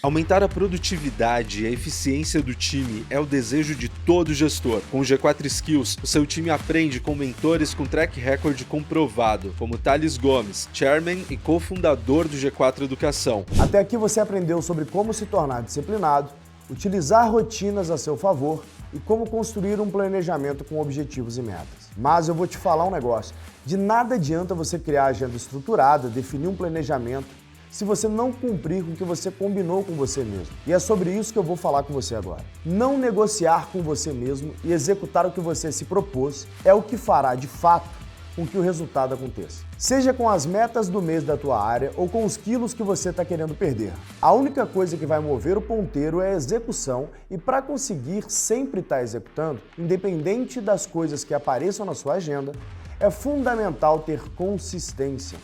Aumentar a produtividade e a eficiência do time é o desejo de todo gestor. Com o G4 Skills, o seu time aprende com mentores com track record comprovado, como Thales Gomes, chairman e cofundador do G4 Educação. Até aqui você aprendeu sobre como se tornar disciplinado, utilizar rotinas a seu favor e como construir um planejamento com objetivos e metas. Mas eu vou te falar um negócio, de nada adianta você criar agenda estruturada, definir um planejamento, se você não cumprir com o que você combinou com você mesmo. E é sobre isso que eu vou falar com você agora. Não negociar com você mesmo e executar o que você se propôs é o que fará, de fato, com que o resultado aconteça. Seja com as metas do mês da tua área ou com os quilos que você está querendo perder. A única coisa que vai mover o ponteiro é a execução e para conseguir sempre estar executando, independente das coisas que apareçam na sua agenda, é fundamental ter consistência.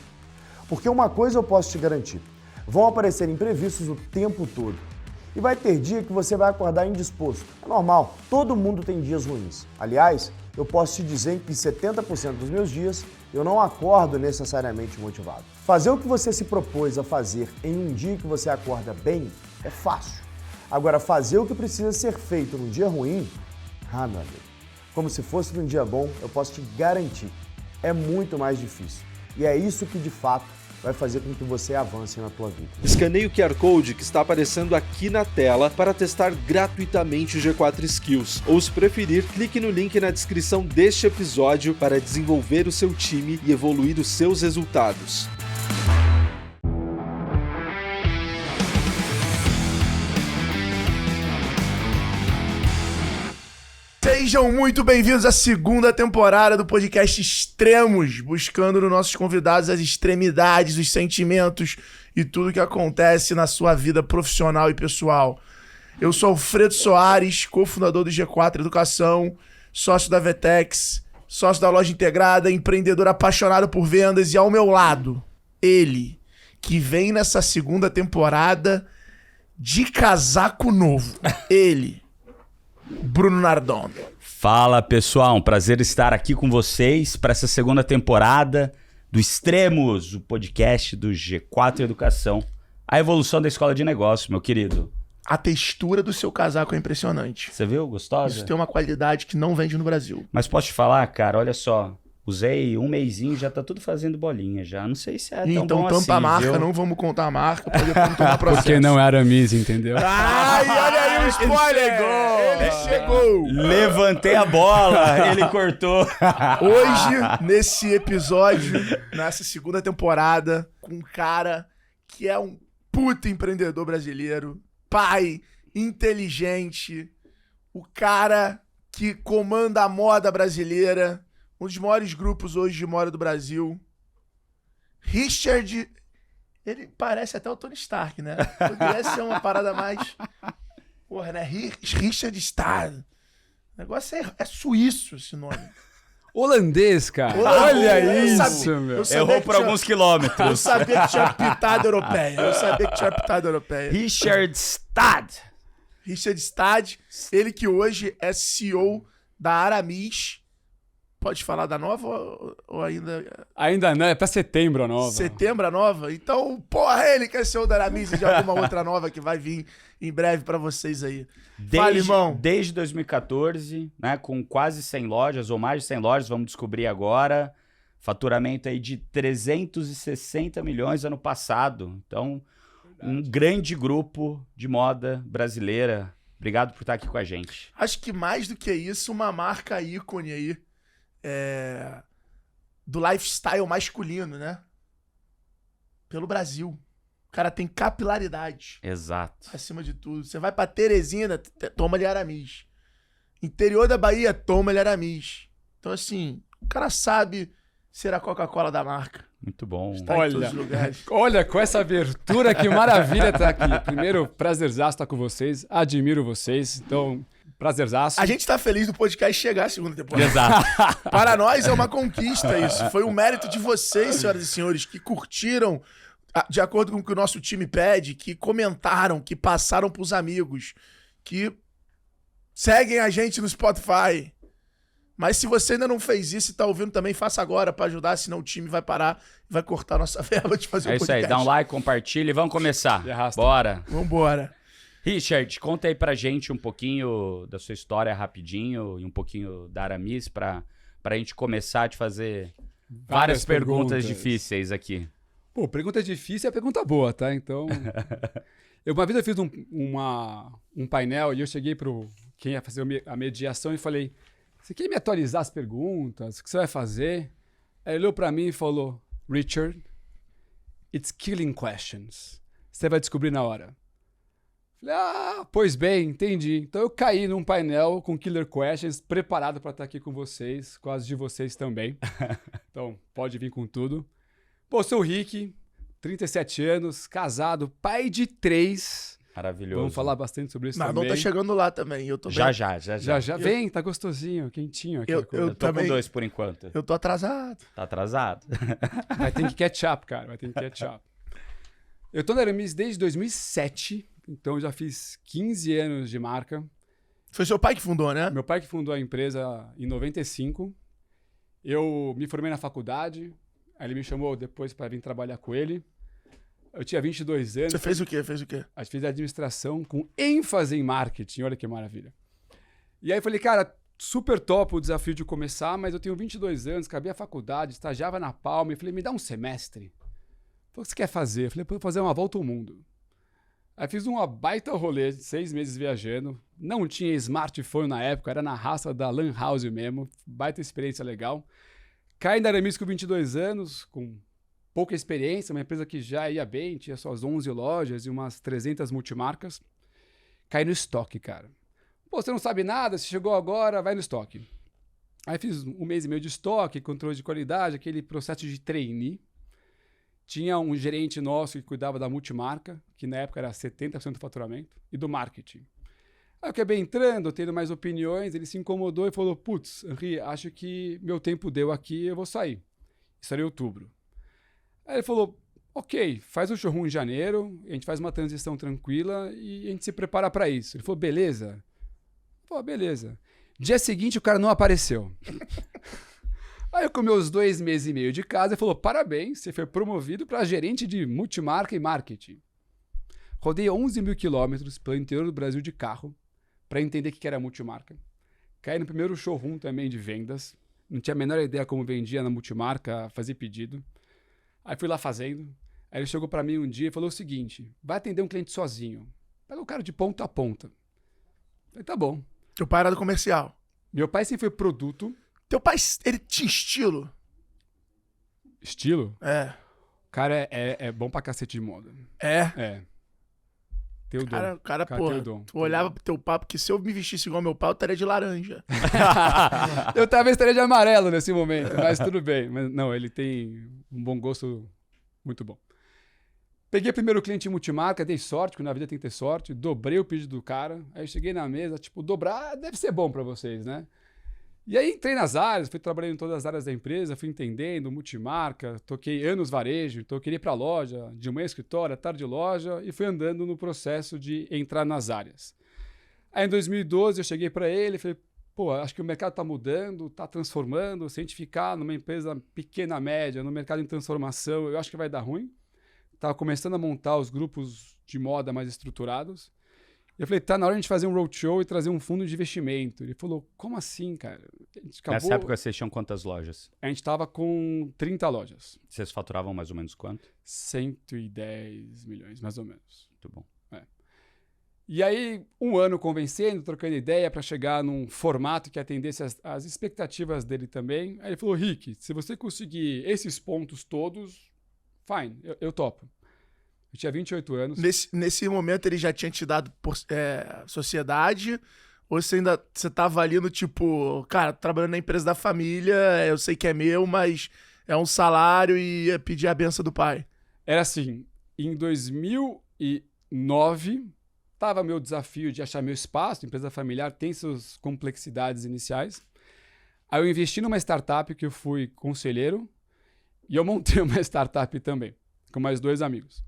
Porque uma coisa eu posso te garantir, vão aparecer imprevistos o tempo todo. E vai ter dia que você vai acordar indisposto. É normal, todo mundo tem dias ruins. Aliás, eu posso te dizer que 70% dos meus dias eu não acordo necessariamente motivado. Fazer o que você se propôs a fazer em um dia que você acorda bem é fácil. Agora, fazer o que precisa ser feito num dia ruim, meu amigo, como se fosse num dia bom, eu posso te garantir, é muito mais difícil. E é isso que, de fato, vai fazer com que você avance na tua vida. Escaneie o QR Code que está aparecendo aqui na tela para testar gratuitamente o G4 Skills. Ou, se preferir, clique no link na descrição deste episódio para desenvolver o seu time e evoluir os seus resultados. Sejam muito bem-vindos à segunda temporada do podcast Extremos, buscando nos nossos convidados as extremidades, os sentimentos e tudo que acontece na sua vida profissional e pessoal. Eu sou Alfredo Soares, cofundador do G4 Educação, sócio da Vetex, sócio da Loja Integrada, empreendedor apaixonado por vendas, e ao meu lado, ele, que vem nessa segunda temporada de casaco novo. Ele, Bruno Nardon. Fala, pessoal, um prazer estar aqui com vocês para essa segunda temporada do Extremos, o podcast do G4 Educação, a evolução da escola de negócio, meu querido. A textura do seu casaco é impressionante. Você viu? Gostosa? Isso tem uma qualidade que não vende no Brasil. Mas posso te falar, cara, olha só, usei um mêsinho, já tá tudo fazendo bolinha já. Não sei se é tão então bom tampa assim, a marca, viu? não vamos contar a marca pra depois não tomar processo. Porque não é Aramis, entendeu? Ai, olha aí o spoiler! Ele chegou! Levantei a bola, ele cortou. Hoje, nesse episódio, nessa segunda temporada, com um cara que é um puta empreendedor brasileiro, pai, inteligente, o cara que comanda a moda brasileira, um dos maiores grupos hoje de moda do Brasil. Richard, ele parece até o Tony Stark, né? Poderia ser uma parada mais... Porra, né? Richard Stark. O negócio é suíço esse nome. Holandês, cara. Olha isso, meu. Errou por alguns quilômetros. Eu sabia que tinha pitada europeia. Richard Stad. Richard Stad, ele que hoje é CEO da Aramis. Pode falar da nova ou ainda... Ainda não, é pra setembro a nova. Setembro a nova? Então, porra, ele que é CEO da Aramis e de alguma outra nova que vai vir em breve pra vocês aí. Fala, irmão. Desde 2014, né, com quase 100 lojas, ou mais de 100 lojas, vamos descobrir agora. Faturamento aí de 360 milhões ano passado. Então, um grande grupo de moda brasileira. Obrigado por estar aqui com a gente. Acho que mais do que isso, uma marca ícone aí. Do lifestyle masculino, né? Pelo Brasil. O cara tem capilaridade. Exato. Acima de tudo. Você vai pra Teresina, toma-lhe Aramis. Interior da Bahia, toma-lhe Aramis. Então, assim, o cara sabe ser a Coca-Cola da marca. Muito bom. Está em todos os lugares. Olha, com essa abertura, que maravilha estar aqui. Primeiro, prazerzaço estar com vocês. Admiro vocês. Então... Prazerzaço. A gente tá feliz do podcast chegar à segunda temporada. Exato. Para nós é uma conquista isso. Foi um mérito de vocês, senhoras e senhores, que curtiram de acordo com o que o nosso time pede, que comentaram, que passaram pros amigos, que seguem a gente no Spotify. Mas se você ainda não fez isso e tá ouvindo também, faça agora pra ajudar, senão o time vai parar e vai cortar a nossa verba de fazer o podcast. É isso aí, dá um like, compartilha e vamos começar. E arrasta. Bora. Vambora. Richard, conta aí pra gente um pouquinho da sua história rapidinho e um pouquinho da Aramis pra gente começar a te fazer várias perguntas difíceis aqui. Pô, pergunta difícil é pergunta boa, tá? Então, uma vez eu fiz um painel e eu cheguei pro quem ia fazer a mediação e falei, você quer me atualizar as perguntas? O que você vai fazer? Aí ele olhou pra mim e falou, Richard, it's killing questions. Você vai descobrir na hora. Falei, pois bem, entendi. Então eu caí num painel com killer questions, preparado para estar aqui com vocês, com as de vocês também. Então, pode vir com tudo. Pô, sou o Rick, 37 anos, casado, pai de 3. Maravilhoso. Vamos falar bastante sobre isso também. Não tá chegando lá também. Eu tô Já. Já vem, tá gostosinho, quentinho aqui. Eu Eu tô também. com 2 por enquanto. Eu tô atrasado. Tá atrasado. Vai ter que catch up, cara, vai ter que catch up. Eu tô na Aramis desde 2007, então já fiz 15 anos de marca. Foi seu pai que fundou, né? Meu pai que fundou a empresa em 95. Eu me formei na faculdade, aí ele me chamou depois para vir trabalhar com ele. Eu tinha 22 anos. Você fez o quê? Eu fiz administração com ênfase em marketing, olha que maravilha. E aí eu falei, cara, super top o desafio de começar, mas eu tenho 22 anos, acabei a faculdade, estagiava na Palma, e falei, me dá um semestre. O que você quer fazer? Eu falei, vou fazer uma volta ao mundo. Aí fiz uma baita rolê, 6 meses viajando, não tinha smartphone na época, era na raça da Lan House mesmo, baita experiência legal. Caí na Aramis com 22 anos, com pouca experiência, uma empresa que já ia bem, tinha suas 11 lojas e umas 300 multimarcas. Caí no estoque, cara. Pô, você não sabe nada, você chegou agora, vai no estoque. Aí fiz 1 mês e meio de estoque, controle de qualidade, aquele processo de trainee. Tinha um gerente nosso que cuidava da multimarca, que na época era 70% do faturamento, e do marketing. Aí eu acabei entrando, tendo mais opiniões, ele se incomodou e falou, putz, Henri, acho que meu tempo deu aqui, eu vou sair. Isso era em outubro. Aí ele falou, ok, faz o showroom em janeiro, a gente faz uma transição tranquila e a gente se prepara para isso. Ele falou, beleza? Pô, beleza. Dia seguinte o cara não apareceu. Aí eu com meus 2 meses e meio de casa, ele falou, parabéns, você foi promovido para gerente de multimarca e marketing. Rodei 11 mil quilômetros pelo interior do Brasil de carro para entender o que era multimarca. Caí no primeiro showroom também de vendas, não tinha a menor ideia como vendia na multimarca, fazia pedido. Aí fui lá fazendo. Aí ele chegou pra mim um dia e falou o seguinte, vai atender um cliente sozinho. Pega o cara de ponta a ponta. Eu falei, tá bom. Teu pai era do comercial. Meu pai sempre foi produto. Teu pai, ele tinha estilo? Estilo? É. O cara é bom pra cacete de moda. É? É. Tem o dom. Cara, tem porra, o dom. tu olhava pro teu pai, porque se eu me vestisse igual meu pai, eu estaria de laranja. Eu talvez estaria de amarelo nesse momento, mas tudo bem. Mas não, ele tem um bom gosto muito bom. Peguei o primeiro cliente em multimarca, dei sorte, porque na vida tem que ter sorte, dobrei o pedido do cara, aí eu cheguei na mesa, tipo, dobrar deve ser bom pra vocês, né? E aí entrei nas áreas, fui trabalhando em todas as áreas da empresa, fui entendendo, multimarca, toquei anos varejo, então eu queria ir pra loja, de manhã escritório, à tarde loja, e fui andando no processo de entrar nas áreas. Aí em 2012 eu cheguei para ele e falei, pô, acho que o mercado está mudando, está transformando, se a gente ficar numa empresa pequena, média, no mercado em transformação, eu acho que vai dar ruim. Estava começando a montar os grupos de moda mais estruturados. Eu falei, tá na hora de a gente fazer um roadshow e trazer um fundo de investimento. Ele falou, como assim, cara? Nessa época vocês tinham quantas lojas? A gente estava com 30 lojas. Vocês faturavam mais ou menos quanto? 110 milhões, mais ou menos. Muito bom. E aí, 1 ano convencendo, trocando ideia para chegar num formato que atendesse as expectativas dele também. Aí ele falou, Rick, se você conseguir esses pontos todos, fine, eu topo. Eu tinha 28 anos. Nesse momento ele já tinha te dado sociedade? Ou você ainda tava ali no tipo, cara, trabalhando na empresa da família, eu sei que é meu, mas é um salário e ia pedir a benção do pai? Era assim, em 2009, tava meu desafio de achar meu espaço, a empresa familiar tem suas complexidades iniciais. Aí eu investi numa startup que eu fui conselheiro e eu montei uma startup também, com mais 2 amigos.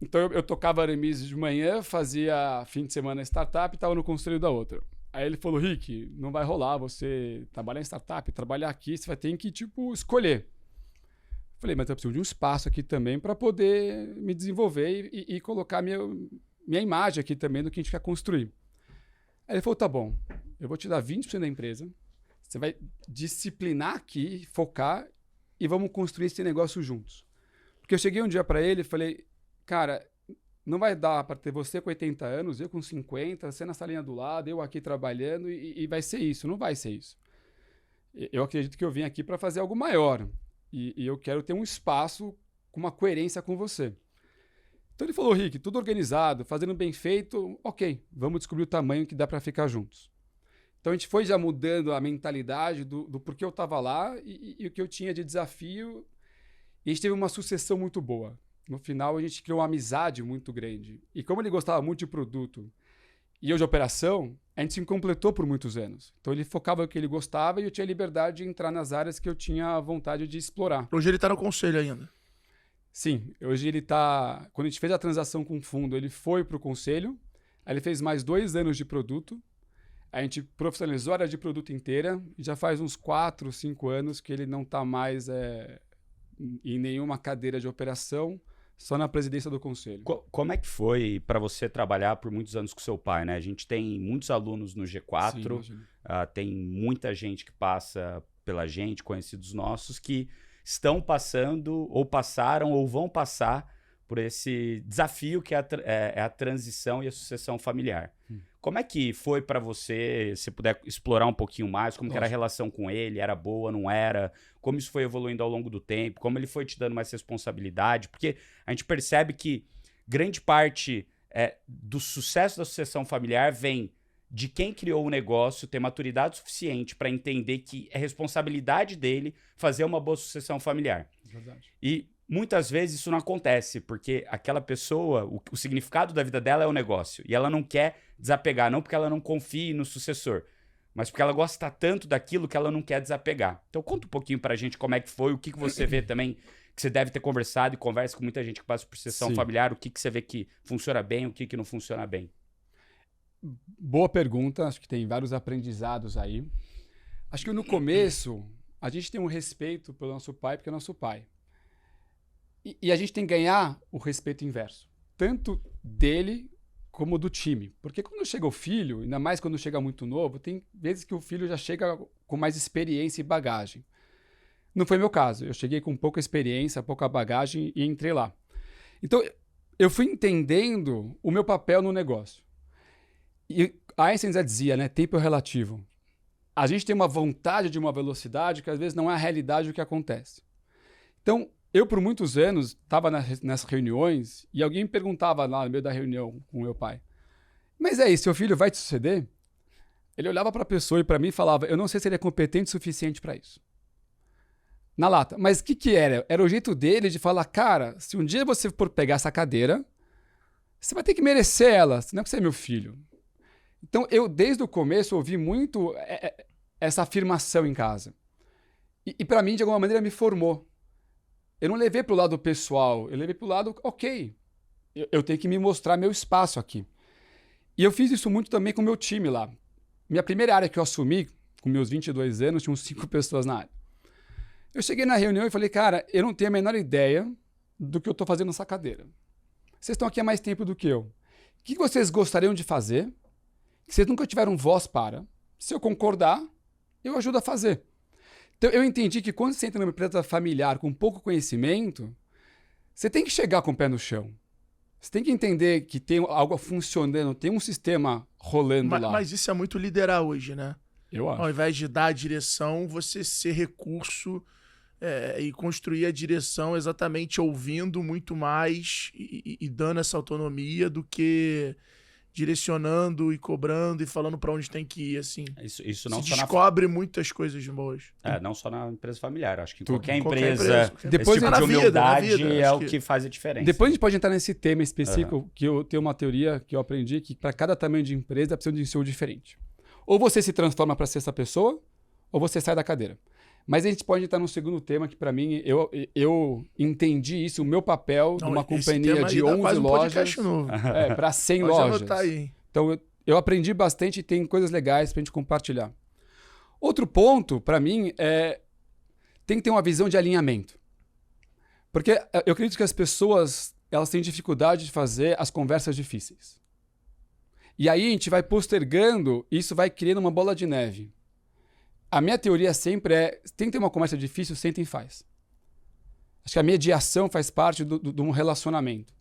Então eu tocava Aramis de manhã, fazia fim de semana startup e estava no conselho da outra. Aí ele falou, Rick, não vai rolar você trabalhar em startup, trabalhar aqui, você vai ter que, tipo, escolher. Falei, mas eu preciso de um espaço aqui também para poder me desenvolver e colocar minha imagem aqui também do que a gente quer construir. Aí ele falou, tá bom, eu vou te dar 20% da empresa, você vai disciplinar aqui, focar e vamos construir esse negócio juntos. Porque eu cheguei um dia para ele e falei, cara, não vai dar para ter você com 80 anos, eu com 50, você na salinha do lado, eu aqui trabalhando e vai ser isso, não vai ser isso. Eu acredito que eu vim aqui para fazer algo maior. E eu quero ter um espaço com uma coerência com você. Então ele falou, Rick, tudo organizado, fazendo bem feito, ok, vamos descobrir o tamanho que dá para ficar juntos. Então a gente foi já mudando a mentalidade do porquê eu estava lá e o que eu tinha de desafio. E a gente teve uma sucessão muito boa. No final a gente criou uma amizade muito grande. E como ele gostava muito de produto e eu de operação, a gente se completou por muitos anos. Então ele focava no que ele gostava e eu tinha liberdade de entrar nas áreas que eu tinha vontade de explorar. Hoje ele tá no conselho ainda. Sim, hoje ele tá... Quando a gente fez a transação com o fundo, ele foi para o conselho, aí ele fez mais 2 anos de produto, a gente profissionalizou a área de produto inteira e já faz uns 4, 5 anos que ele não está mais em nenhuma cadeira de operação, só na presidência do conselho. Como é que foi para você trabalhar por muitos anos com seu pai, né? A gente tem muitos alunos no G4, Sim, tem muita gente que passa pela gente, conhecidos nossos, que estão passando, ou passaram, ou vão passar por esse desafio que é a transição e a sucessão familiar. Como é que foi para você, se puder explorar um pouquinho mais, como que era a relação com ele, era boa, não era? Como isso foi evoluindo ao longo do tempo? Como ele foi te dando mais responsabilidade? Porque a gente percebe que grande parte do sucesso da sucessão familiar vem de quem criou o negócio ter maturidade suficiente para entender que é responsabilidade dele fazer uma boa sucessão familiar. Verdade. E muitas vezes isso não acontece, porque aquela pessoa, o significado da vida dela é o negócio. E ela não quer desapegar, não porque ela não confie no sucessor, mas porque ela gosta tanto daquilo que ela não quer desapegar. Então conta um pouquinho pra gente como é que foi, o que você vê também, que você deve ter conversado e conversa com muita gente que passa por sucessão familiar, o que você vê que funciona bem, o que não funciona bem. Boa pergunta, acho que tem vários aprendizados aí. Acho que no começo, a gente tem um respeito pelo nosso pai, porque é nosso pai. E a gente tem que ganhar o respeito inverso, tanto dele como do time. Porque quando chega o filho, ainda mais quando chega muito novo, tem vezes que o filho já chega com mais experiência e bagagem. Não foi meu caso, eu cheguei com pouca experiência, pouca bagagem e entrei lá. Então, eu fui entendendo o meu papel no negócio. E Einstein já dizia, né, tempo é relativo. A gente tem uma vontade de uma velocidade que às vezes não é a realidade do que acontece. Então, eu por muitos anos estava nessas reuniões e alguém me perguntava lá no meio da reunião com meu pai, mas aí, seu filho vai te suceder? Ele olhava para a pessoa e para mim falava, eu não sei se ele é competente o suficiente para isso. Na lata. Mas o que era? Era o jeito dele de falar, cara, se um dia você for pegar essa cadeira, você vai ter que merecer ela, senão você é meu filho. Então, eu, desde o começo, ouvi muito essa afirmação em casa. E para mim, de alguma maneira, me formou. Eu não levei para o lado pessoal, eu levei para o lado, ok, eu tenho que me mostrar meu espaço aqui. E eu fiz isso muito também com o meu time lá. Minha primeira área que eu assumi, com meus 22 anos, tinham 5 pessoas na área. Eu cheguei na reunião e falei, cara, eu não tenho a menor ideia do que eu estou fazendo nessa cadeira. Vocês estão aqui há mais tempo do que eu. O que vocês gostariam de fazer? Que vocês nunca tiveram voz para. Se eu concordar, eu ajudo a fazer. Então, eu entendi que quando você entra numa empresa familiar com pouco conhecimento, você tem que chegar com o pé no chão. Você tem que entender que tem algo funcionando, tem um sistema rolando lá. Mas isso é muito liderar hoje, né? Eu acho. Ao invés de dar a direção, você ser recurso e construir a direção exatamente ouvindo muito mais e dando essa autonomia do que direcionando e cobrando e falando para onde tem que ir, assim. Isso não se só descobre muitas coisas boas. não só na empresa familiar. Acho que em Tudo. qualquer Qualquer empresa, empresa. Depois esse tipo na de vida, humildade na vida, é acho o que- que faz a diferença. Depois a gente pode entrar nesse tema específico, que eu tenho uma teoria que eu aprendi, que para cada tamanho de empresa precisa de um CEO diferente. Ou você se transforma para ser essa pessoa, ou você sai da cadeira. Mas a gente pode entrar num segundo tema que, para mim, eu entendi isso, o meu papel Não, numa esse companhia tema aí de dá 11 quase um lojas podcast novo. para 100 Pode lojas. anotar aí. Então, eu aprendi bastante e tem coisas legais pra gente compartilhar. Outro ponto, para mim, tem que ter uma visão de alinhamento. Porque eu acredito que as pessoas elas têm dificuldade de fazer as conversas difíceis. E aí a gente vai postergando e isso vai criando uma bola de neve. A minha teoria sempre tem que ter uma conversa difícil, senta e faz. Acho que a mediação faz parte de um relacionamento.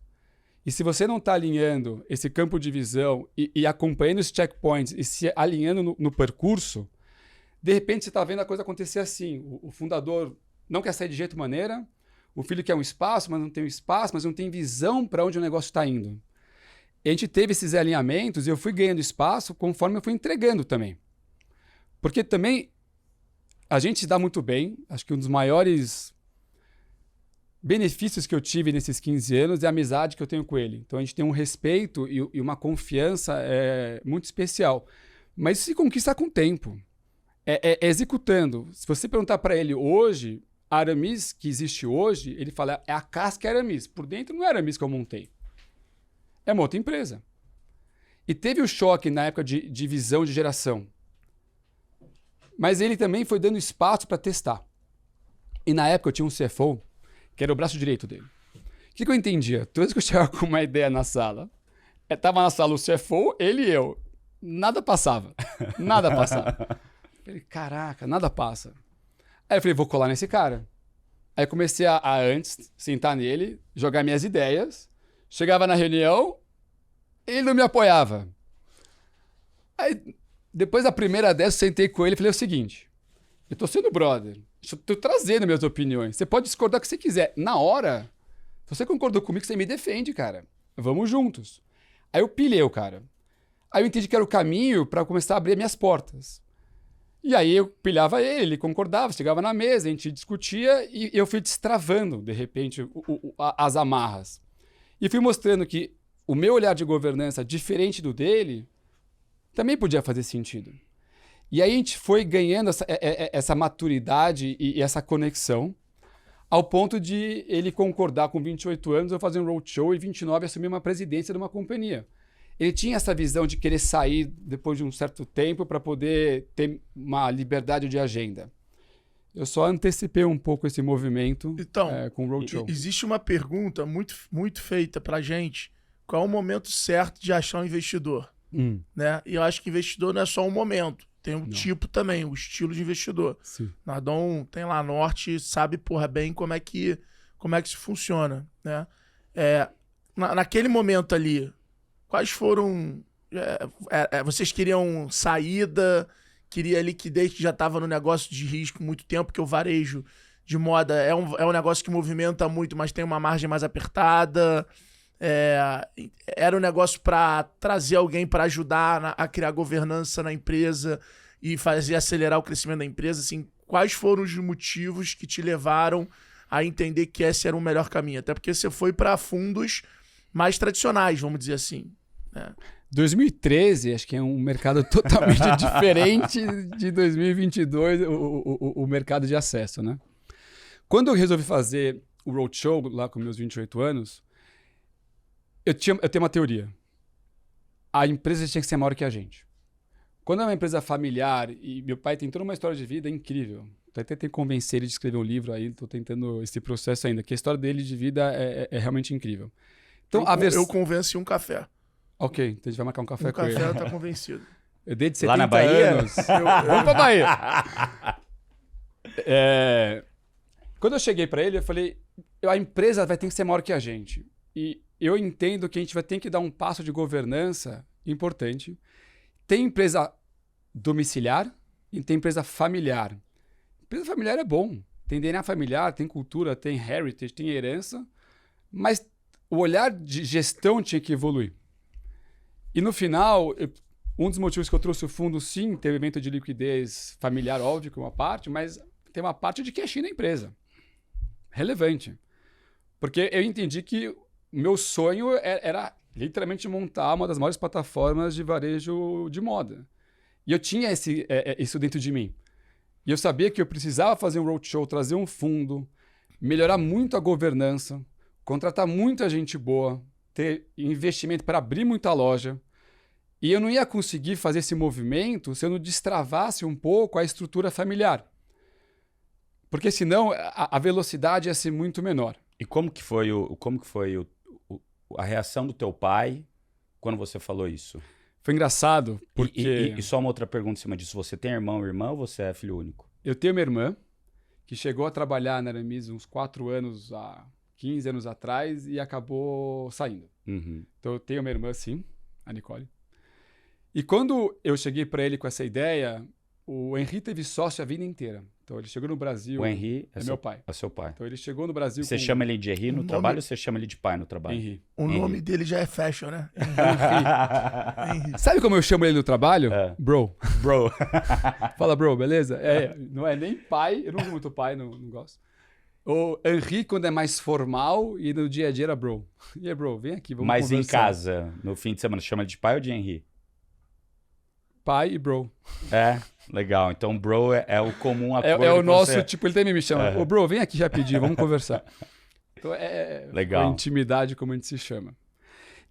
E se você não está alinhando esse campo de visão e acompanhando os checkpoints e se alinhando no percurso, de repente você está vendo a coisa acontecer assim. O fundador não quer sair de jeito maneira, o filho quer um espaço, mas não tem um espaço, mas não tem visão para onde o negócio está indo. E a gente teve esses alinhamentos e eu fui ganhando espaço conforme eu fui entregando também. Porque também a gente se dá muito bem. Acho que um dos maiores benefícios que eu tive nesses 15 anos é a amizade que eu tenho com ele. Então a gente tem um respeito e uma confiança muito especial. Mas isso se conquista com o tempo. Executando. Se você perguntar para ele hoje, a Aramis que existe hoje, ele fala, é a casca Aramis. Por dentro não é Aramis que eu montei. É uma outra empresa. E teve o choque na época de visão de geração. Mas ele também foi dando espaço para testar. E na época eu tinha um CFO, que era o braço direito dele. O que eu entendia? Toda vez que eu chegava com uma ideia na sala, tava na sala o CFO, ele e eu. Nada passava. Nada passava. Eu falei, caraca, nada passa. Aí eu falei, vou colar nesse cara. Aí eu comecei a antes sentar nele, jogar minhas ideias. Chegava na reunião, ele não me apoiava. Aí, depois da primeira dessa, eu sentei com ele e falei o seguinte, eu tô sendo brother, eu tô trazendo minhas opiniões, você pode discordar o que você quiser. Na hora, se você concordou comigo, você me defende, cara. Vamos juntos. Aí eu pilhei o cara. Aí eu entendi que era o caminho para começar a abrir minhas portas. E aí eu pilhava ele concordava, chegava na mesa, a gente discutia e eu fui destravando, de repente, as amarras. E fui mostrando que o meu olhar de governança, diferente do dele, também podia fazer sentido. E aí a gente foi ganhando essa maturidade e essa conexão, ao ponto de ele concordar com 28 anos, eu fazer um roadshow e 29 assumir uma presidência de uma companhia. Ele tinha essa visão de querer sair depois de um certo tempo para poder ter uma liberdade de agenda. Eu só antecipei um pouco esse movimento com o roadshow. Existe uma pergunta muito, muito feita para a gente. Qual é o momento certo de achar um investidor? Né? E eu acho que investidor não é só um momento. Tem um tipo também, o estilo de investidor. Sim. Nardon tem lá norte, sabe bem como é que isso funciona. Né? Naquele momento ali, quais foram... vocês queriam saída, queria liquidez que já estava no negócio de risco muito tempo, porque o varejo de moda é um negócio que movimenta muito, mas tem uma margem mais apertada. Era um negócio para trazer alguém para ajudar a criar governança na empresa e fazer acelerar o crescimento da empresa. Assim, quais foram os motivos que te levaram a entender que esse era o melhor caminho? Até porque você foi para fundos mais tradicionais, vamos dizer assim. 2013, acho que é um mercado totalmente diferente de 2022, o mercado de acesso, né? Quando eu resolvi fazer o roadshow lá com meus 28 anos, eu tenho uma teoria. A empresa tinha que ser maior que a gente. Quando é uma empresa familiar, e meu pai tem toda uma história de vida incrível, tô até tentando convencer ele de escrever um livro aí, tô tentando esse processo ainda, que a história dele de vida é realmente incrível. Então, eu convenço em um café. Ok, então a gente vai marcar um café com ele. O café tá convencido. Eu dei de 70 lá na Bahia? anos. Vamos pra Bahia. Quando eu cheguei para ele, eu falei, a empresa vai ter que ser maior que a gente. E eu entendo que a gente vai ter que dar um passo de governança importante. Tem empresa domiciliar e tem empresa familiar. Empresa familiar é bom. Tem DNA familiar, tem cultura, tem heritage, tem herança. Mas o olhar de gestão tinha que evoluir. E no final, um dos motivos que eu trouxe o fundo, sim, teve evento de liquidez familiar, óbvio, que é uma parte, mas tem uma parte de cash na empresa. Relevante. Porque eu entendi que o meu sonho era literalmente montar uma das maiores plataformas de varejo de moda. E eu tinha isso dentro de mim. E eu sabia que eu precisava fazer um roadshow, trazer um fundo, melhorar muito a governança, contratar muita gente boa, ter investimento para abrir muita loja. E eu não ia conseguir fazer esse movimento se eu não destravasse um pouco a estrutura familiar. Porque senão a velocidade ia ser muito menor. E como que foi a reação do teu pai quando você falou isso? Foi engraçado, porque E só uma outra pergunta em cima disso. Você tem irmão ou irmã ou você é filho único? eu tenho uma irmã que chegou a trabalhar na Aramis uns 4 anos, há 15 anos atrás, e acabou saindo. Uhum. Então eu tenho uma irmã, sim, a Nicole. E quando eu cheguei para ele com essa ideia, o Henri teve sócio a vida inteira. Então ele chegou no Brasil... O Henri é meu pai. É seu pai. Então ele chegou no Brasil Você com... chama ele de Henri no nome- trabalho ou você chama ele de pai no trabalho? Henri. O nome dele já é fashion, né? Henri. Sabe como eu chamo ele no trabalho? É. Bro. Bro. Fala, bro, beleza? Não é nem pai, eu não uso muito pai, não gosto. O Henri, quando é mais formal, e no dia a dia era bro. E aí, bro, vem aqui, vamos Mas conversar. em casa, no fim de semana, chama ele de pai ou de Henri? Pai e bro. É, legal. Então, bro é o comum acordo. É o que nosso, você- tipo, ele também me chama. Ô, bro, vem aqui rapidinho, vamos conversar. Então Legal. a intimidade, como a gente se chama.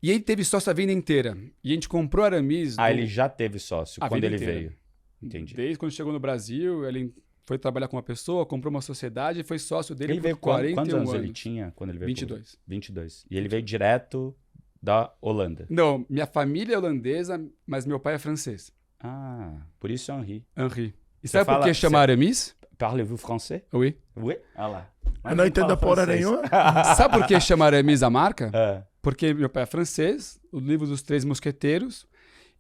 E ele teve sócio a vida inteira. E a gente comprou Aramis... Ele já teve sócio A quando vida ele inteira. veio. Entendi. Desde quando chegou no Brasil, ele foi trabalhar com uma pessoa, comprou uma sociedade e foi sócio dele Ele por veio 41 quantos anos anos. ele tinha quando ele veio? 22. 22. E ele veio direto da Holanda. Não, minha família é holandesa, mas meu pai é francês. Ah, por isso é Henri. Henri. E Você sabe por fala- que chama Aramis? Parlez-vous français? Oui. Oui? Olha lá. Eu não entendo a porra nenhuma. Sabe por que chama Aramis a marca? É. Porque meu pai é francês, o livro dos Três Mosqueteiros,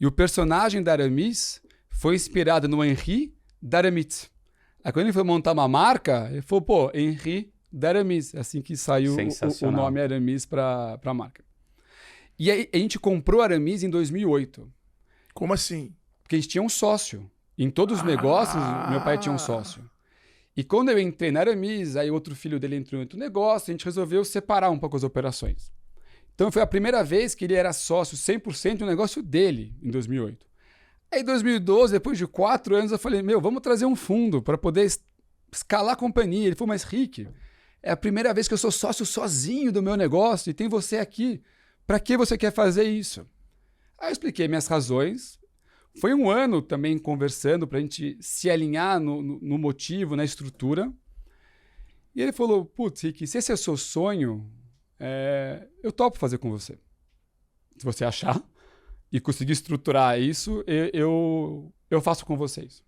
e o personagem da Aramis foi inspirado no Henri d'Aramis. Aí quando ele foi montar uma marca, ele falou, pô, Henri d'Aramis. É assim que saiu o Sensacional. nome Aramis para a marca. E aí a gente comprou Aramis em 2008, Como assim? porque a gente tinha um sócio. Em todos os negócios, meu pai tinha um sócio. E quando eu entrei na Aramis, aí outro filho dele entrou em outro negócio, a gente resolveu separar um pouco as operações. Então foi a primeira vez que ele era sócio 100% do negócio dele, em 2008. Aí em 2012, depois de 4 anos, eu falei, vamos trazer um fundo para poder escalar a companhia. Ele falou, mas Rick, é a primeira vez que eu sou sócio sozinho do meu negócio e tem você aqui. Para que você quer fazer isso? Aí eu expliquei minhas razões. Foi um ano também conversando para a gente se alinhar no motivo, na estrutura. E ele falou, putz, Rick, se esse é o seu sonho, eu topo fazer com você. Se você achar e conseguir estruturar isso, eu faço com vocês.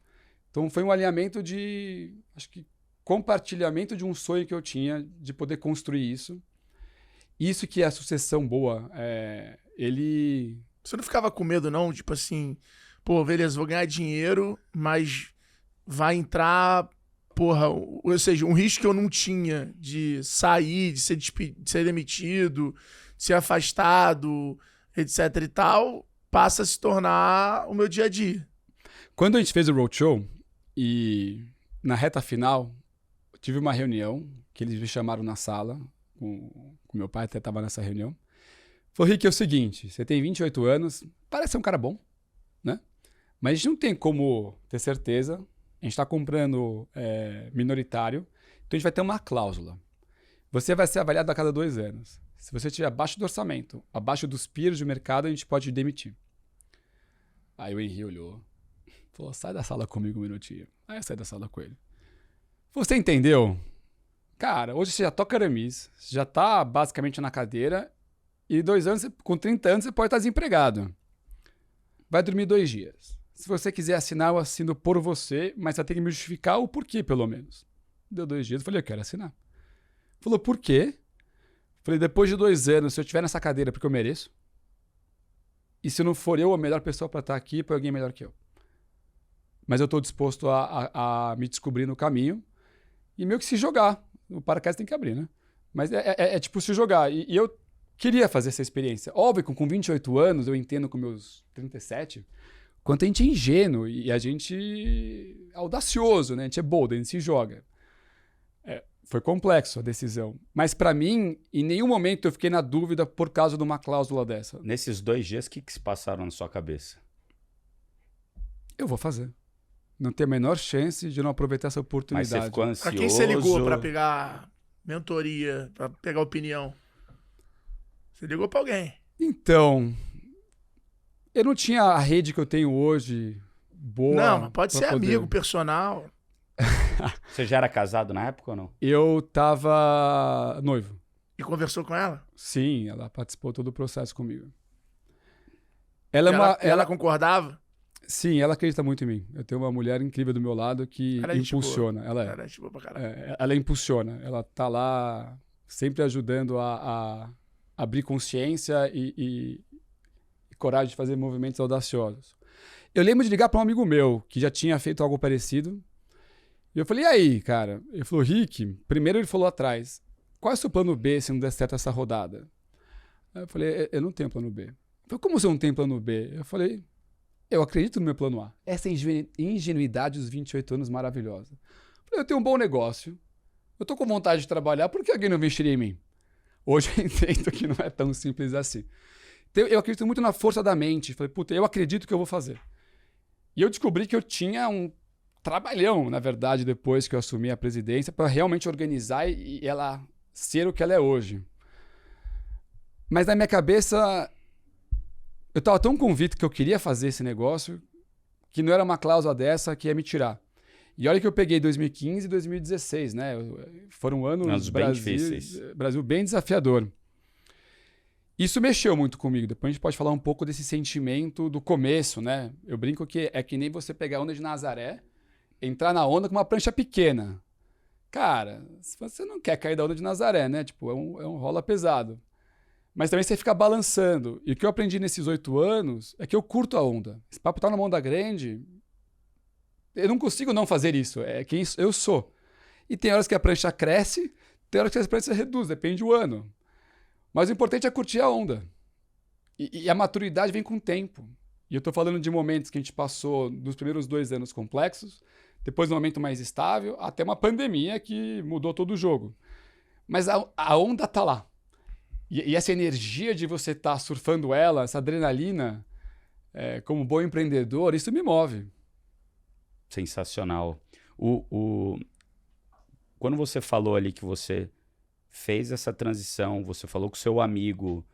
Então foi um alinhamento de, acho que, compartilhamento de um sonho que eu tinha de poder construir isso. Isso que é a sucessão boa. Você não ficava com medo, não? Tipo assim, pô, beleza, vou ganhar dinheiro, mas vai entrar, porra, ou seja, um risco que eu não tinha de sair, de ser demitido, de ser afastado, etc e tal, passa a se tornar o meu dia a dia. Quando a gente fez o Roadshow, e na reta final, tive uma reunião que eles me chamaram na sala, com meu pai até estava nessa reunião. Falou, Rick, é o seguinte, você tem 28 anos, parece ser um cara bom, né? Mas a gente não tem como ter certeza, a gente está comprando minoritário, então a gente vai ter uma cláusula. Você vai ser avaliado a cada 2 anos. Se você estiver abaixo do orçamento, abaixo dos peers de mercado, a gente pode te demitir. Aí o Henri olhou, falou, sai da sala comigo um minutinho. Aí eu saí da sala com ele. Você entendeu? Cara, hoje você já toca Aramis, você já tá basicamente na cadeira e 2 anos, com 30 anos, você pode estar desempregado. Vai dormir 2 dias. Se você quiser assinar, eu assino por você, mas você tem que me justificar o porquê, pelo menos. Deu 2 dias, eu falei, eu quero assinar. Falou, por quê? Falei, depois de 2 anos, se eu estiver nessa cadeira, porque eu mereço. E se não for eu a melhor pessoa para estar aqui, para alguém melhor que eu. Mas eu estou disposto a me descobrir no caminho e meio que se jogar. O paraquedas tem que abrir, né? Mas é tipo se jogar. E eu queria fazer essa experiência. Óbvio que com 28 anos, eu entendo com meus 37, quanto a gente é ingênuo e a gente é audacioso, né? A gente é bold, a gente se joga. Foi complexo a decisão. Mas para mim, em nenhum momento eu fiquei na dúvida por causa de uma cláusula dessa. Nesses 2 dias, o que se passaram na sua cabeça? Eu vou fazer. Não tem a menor chance de não aproveitar essa Mas oportunidade. você ficou ansioso? Pra quem você ligou pra pegar mentoria, pra pegar opinião? Você ligou pra alguém. Então, Eu não tinha a rede que eu tenho hoje boa. Não, mas pode pra ser poder. amigo, personal. Você já era casado na época ou não? Eu tava noivo. E conversou com ela? Sim, ela participou todo o processo comigo. E ela concordava? Sim, ela acredita muito em mim. Eu tenho uma mulher incrível do meu lado que Ela é gente impulsiona. boa. Ela é. Ela é tipo pra caralho. Ela impulsiona. Ela tá lá sempre ajudando a abrir consciência e coragem de fazer movimentos audaciosos. Eu lembro de ligar para um amigo meu que já tinha feito algo parecido. E eu falei, e aí, cara? Ele falou, Rick, primeiro ele falou atrás, qual é o seu plano B se não der certo essa rodada? Aí eu falei, eu não tenho plano B. Ele falou, como você não tem plano B? Eu falei, eu acredito no meu plano A. Essa ingenuidade dos 28 anos maravilhosa. Eu falei, eu tenho um bom negócio, eu tô com vontade de trabalhar, por que alguém não investiria em mim? Hoje eu entendo que não é tão simples assim. Então, eu acredito muito na força da mente. Falei, puta, eu acredito que eu vou fazer. E eu descobri que eu tinha um trabalhão, na verdade, depois que eu assumi a presidência, para realmente organizar e ela ser o que ela é hoje. Mas na minha cabeça, eu estava tão convicto que eu queria fazer esse negócio, que não era uma cláusula dessa que ia me tirar. E olha que eu peguei 2015 e 2016, né? Foram anos bem difíceis. Brasil bem desafiador. Isso mexeu muito comigo. Depois a gente pode falar um pouco desse sentimento do começo, né? Eu brinco que é que nem você pegar a onda de Nazaré, entrar na onda com uma prancha pequena. Cara, você não quer cair da onda de Nazaré, né? Tipo, é um rola pesado. Mas também você fica balançando. E o que eu aprendi nesses 8 anos é que eu curto a onda. Esse papo tá numa onda grande, eu não consigo não fazer isso. É quem eu sou. E tem horas que a prancha cresce, tem horas que a prancha reduz, depende do ano. Mas o importante é curtir a onda. E a maturidade vem com o tempo. E eu estou falando de momentos que a gente passou nos primeiros 2 anos complexos, depois um momento mais estável, até uma pandemia que mudou todo o jogo. Mas a onda está lá. E essa energia de você estar surfando ela, essa adrenalina, como bom empreendedor, isso me move. Sensacional. Quando você falou ali que você fez essa transição, você falou com o seu amigo,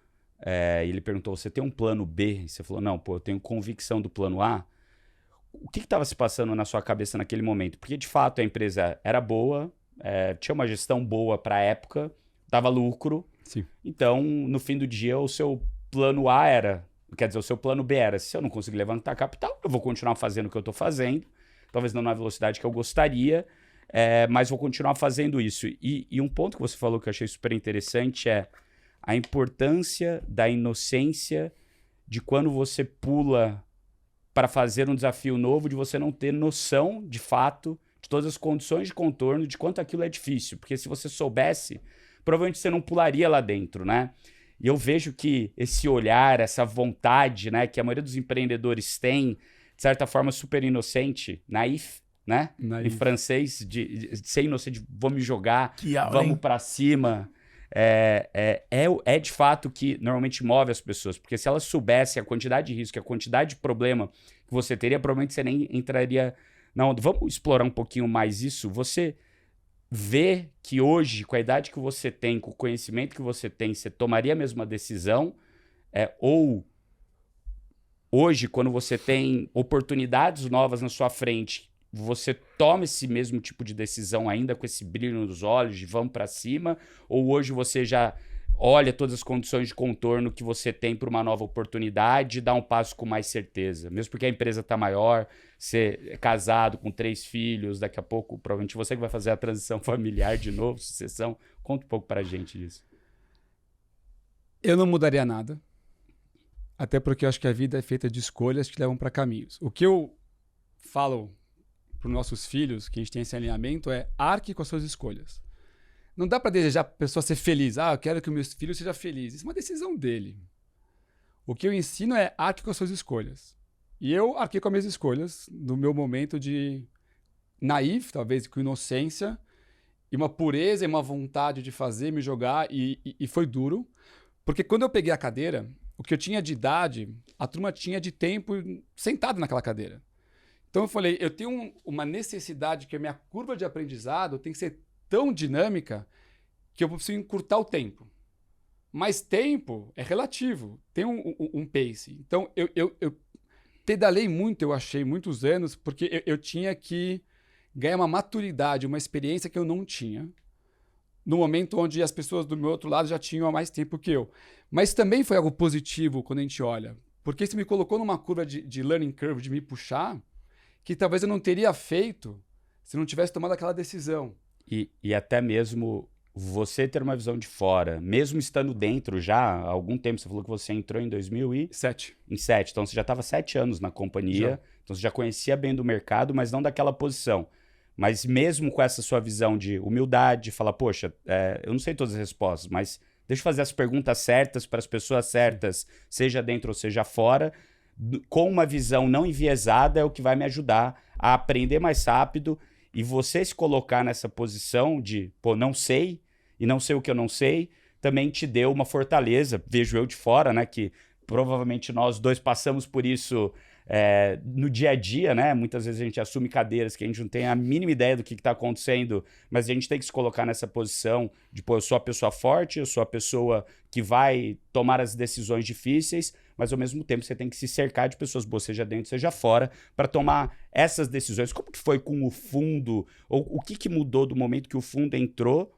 ele perguntou, você tem um plano B? E você falou, não, pô, eu tenho convicção do plano A. O que estava se passando na sua cabeça naquele momento? Porque, de fato, a empresa era boa, tinha uma gestão boa para a época, dava lucro. Sim. Então, no fim do dia, o seu plano A era, quer dizer, o seu plano B era, se eu não conseguir levantar capital, eu vou continuar fazendo o que eu estou fazendo, talvez não na velocidade que eu gostaria, mas vou continuar fazendo isso. E um ponto que você falou que eu achei super interessante é a importância da inocência de quando você pula para fazer um desafio novo, de você não ter noção, de fato, de todas as condições de contorno, de quanto aquilo é difícil. Porque se você soubesse, provavelmente você não pularia lá dentro, né? E eu vejo que esse olhar, essa vontade, né, que a maioria dos empreendedores tem, de certa forma, super inocente, naif, né? Em francês, de ser inocente, vou me jogar, vamos para cima. É de fato que normalmente move as pessoas, porque se elas soubessem a quantidade de risco, a quantidade de problema que você teria, provavelmente você nem entraria na onda. Vamos explorar um pouquinho mais isso. Você vê que hoje, com a idade que você tem, com o conhecimento que você tem, você tomaria a mesma decisão? Ou hoje, quando você tem oportunidades novas na sua frente, você toma esse mesmo tipo de decisão ainda com esse brilho nos olhos de vamos para cima? Ou hoje você já olha todas as condições de contorno que você tem para uma nova oportunidade e dá um passo com mais certeza? Mesmo porque a empresa está maior, você é casado com 3 filhos, daqui a pouco provavelmente você que vai fazer a transição familiar de novo, sucessão. Conta um pouco para a gente disso. Eu não mudaria nada, até porque eu acho que a vida é feita de escolhas que levam para caminhos. O que eu falo para os nossos filhos, que a gente tem esse alinhamento, é arque com as suas escolhas. Não dá para desejar a pessoa ser feliz. Eu quero que o meu filho seja feliz. Isso é uma decisão dele. O que eu ensino é arque com as suas escolhas. E eu arquei com as minhas escolhas no meu momento de naif, talvez com inocência, e uma pureza e uma vontade de fazer, me jogar, e foi duro. Porque quando eu peguei a cadeira, o que eu tinha de idade, a turma tinha de tempo sentado naquela cadeira. Então eu falei, eu tenho uma necessidade que a minha curva de aprendizado tem que ser tão dinâmica que eu preciso encurtar o tempo. Mas tempo é relativo, tem um pace. Então, eu pedalei muito, eu achei, muitos anos, porque eu tinha que ganhar uma maturidade, uma experiência que eu não tinha, no momento onde as pessoas do meu outro lado já tinham há mais tempo que eu. Mas também foi algo positivo quando a gente olha, porque isso me colocou numa curva de learning curve, de me puxar, que talvez eu não teria feito se não tivesse tomado aquela decisão. E até mesmo você ter uma visão de fora, mesmo estando dentro já há algum tempo, você falou que você entrou em 2007. Então você já estava 7 anos na companhia, Já. então você já conhecia bem do mercado, mas não daquela posição. Mas mesmo com essa sua visão de humildade, falar, poxa, eu não sei todas as respostas, mas deixa eu fazer as perguntas certas para as pessoas certas, seja dentro ou seja fora, com uma visão não enviesada é o que vai me ajudar a aprender mais rápido. E você se colocar nessa posição de, pô, não sei, e não sei o que eu não sei, também te deu uma fortaleza. Vejo eu de fora, né, que provavelmente nós dois passamos por isso no dia a dia, né? Muitas vezes a gente assume cadeiras que a gente não tem a mínima ideia do que está acontecendo, mas a gente tem que se colocar nessa posição de, pô, eu sou a pessoa forte, eu sou a pessoa que vai tomar as decisões difíceis, mas ao mesmo tempo você tem que se cercar de pessoas boas, seja dentro, seja fora, para tomar essas decisões. Como que foi com o fundo? Ou o que mudou do momento que o fundo entrou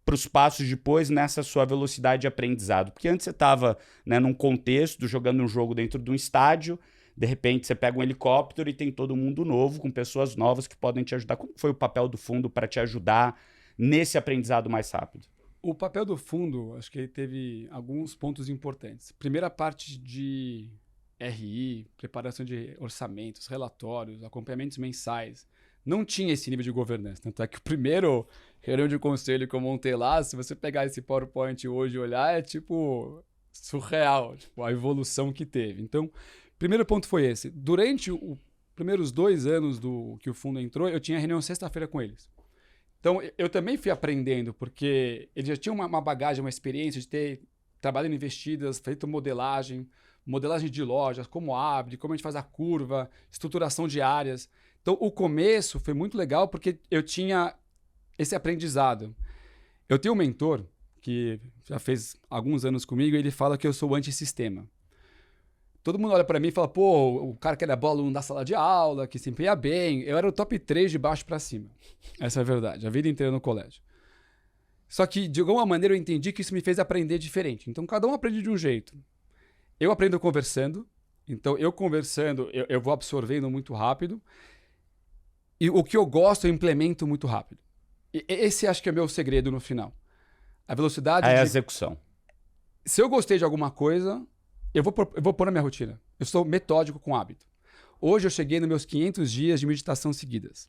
para os passos depois nessa sua velocidade de aprendizado? Porque antes você estava, né, num contexto, jogando um jogo dentro de um estádio, de repente você pega um helicóptero e tem todo mundo novo, com pessoas novas que podem te ajudar. Como foi o papel do fundo para te ajudar nesse aprendizado mais rápido? O papel do fundo, acho que ele teve alguns pontos importantes. Primeira parte de RI, preparação de orçamentos, relatórios, acompanhamentos mensais. Não tinha esse nível de governança. Tanto é que o primeiro reunião de conselho que eu montei lá, se você pegar esse PowerPoint hoje e olhar, é tipo surreal, tipo, a evolução que teve. Então, primeiro ponto foi esse. Durante os primeiros 2 anos que o fundo entrou, eu tinha reunião sexta-feira com eles. Então, eu também fui aprendendo, porque eles já tinham uma bagagem, uma experiência de ter trabalhado em investidas, feito modelagem de lojas, como abre, como a gente faz a curva, estruturação de áreas. Então, o começo foi muito legal, porque eu tinha esse aprendizado. Eu tenho um mentor, que já fez alguns anos comigo, e ele fala que eu sou antissistema. Todo mundo olha pra mim e fala, pô, o cara que era bom aluno da sala de aula, que se empenha bem. Eu era o top 3 de baixo pra cima. Essa é a verdade, a vida inteira no colégio. Só que, de alguma maneira, eu entendi que isso me fez aprender diferente. Então, cada um aprende de um jeito. Eu aprendo conversando. Então, eu conversando, eu vou absorvendo muito rápido. E o que eu gosto, eu implemento muito rápido. E esse acho que é o meu segredo no final. A velocidade A execução. Se eu gostei de alguma coisa... Eu vou pôr na minha rotina. Eu sou metódico com hábito. Hoje eu cheguei nos meus 500 dias de meditação seguidas.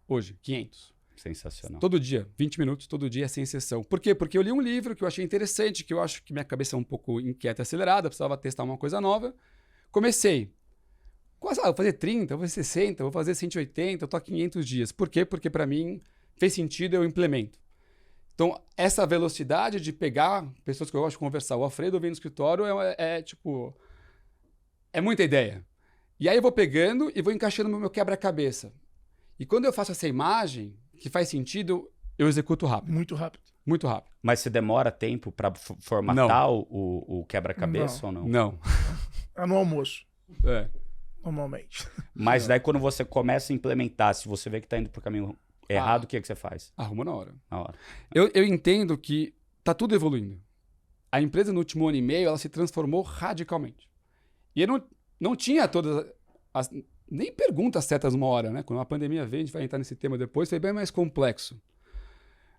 Hoje, 500. Sensacional. Todo dia, 20 minutos, todo dia, sem exceção. Por quê? Porque eu li um livro que eu achei interessante, que eu acho que minha cabeça é um pouco inquieta e acelerada, precisava testar uma coisa nova. Comecei. Vou fazer 30, vou fazer 60, vou fazer 180, eu tô há 500 dias. Por quê? Porque para mim fez sentido, eu implemento. Então, essa velocidade de pegar pessoas que eu gosto de conversar, o Alfredo vem no escritório, tipo... É muita ideia. E aí eu vou pegando e vou encaixando no meu quebra-cabeça. E quando eu faço essa imagem, que faz sentido, eu executo rápido. Muito rápido. Muito rápido. Mas você demora tempo para formatar o quebra-cabeça ou não? Não. É no almoço, É. normalmente. Mas daí quando você começa a implementar, se você vê que tá indo pro caminho errado, o que você faz? Arruma na hora. Na hora. Eu entendo que tá tudo evoluindo. A empresa no último ano e meio, ela se transformou radicalmente. E eu não tinha todas nem perguntas certas uma hora, né? Quando a pandemia veio, a gente vai entrar nesse tema depois, foi bem mais complexo.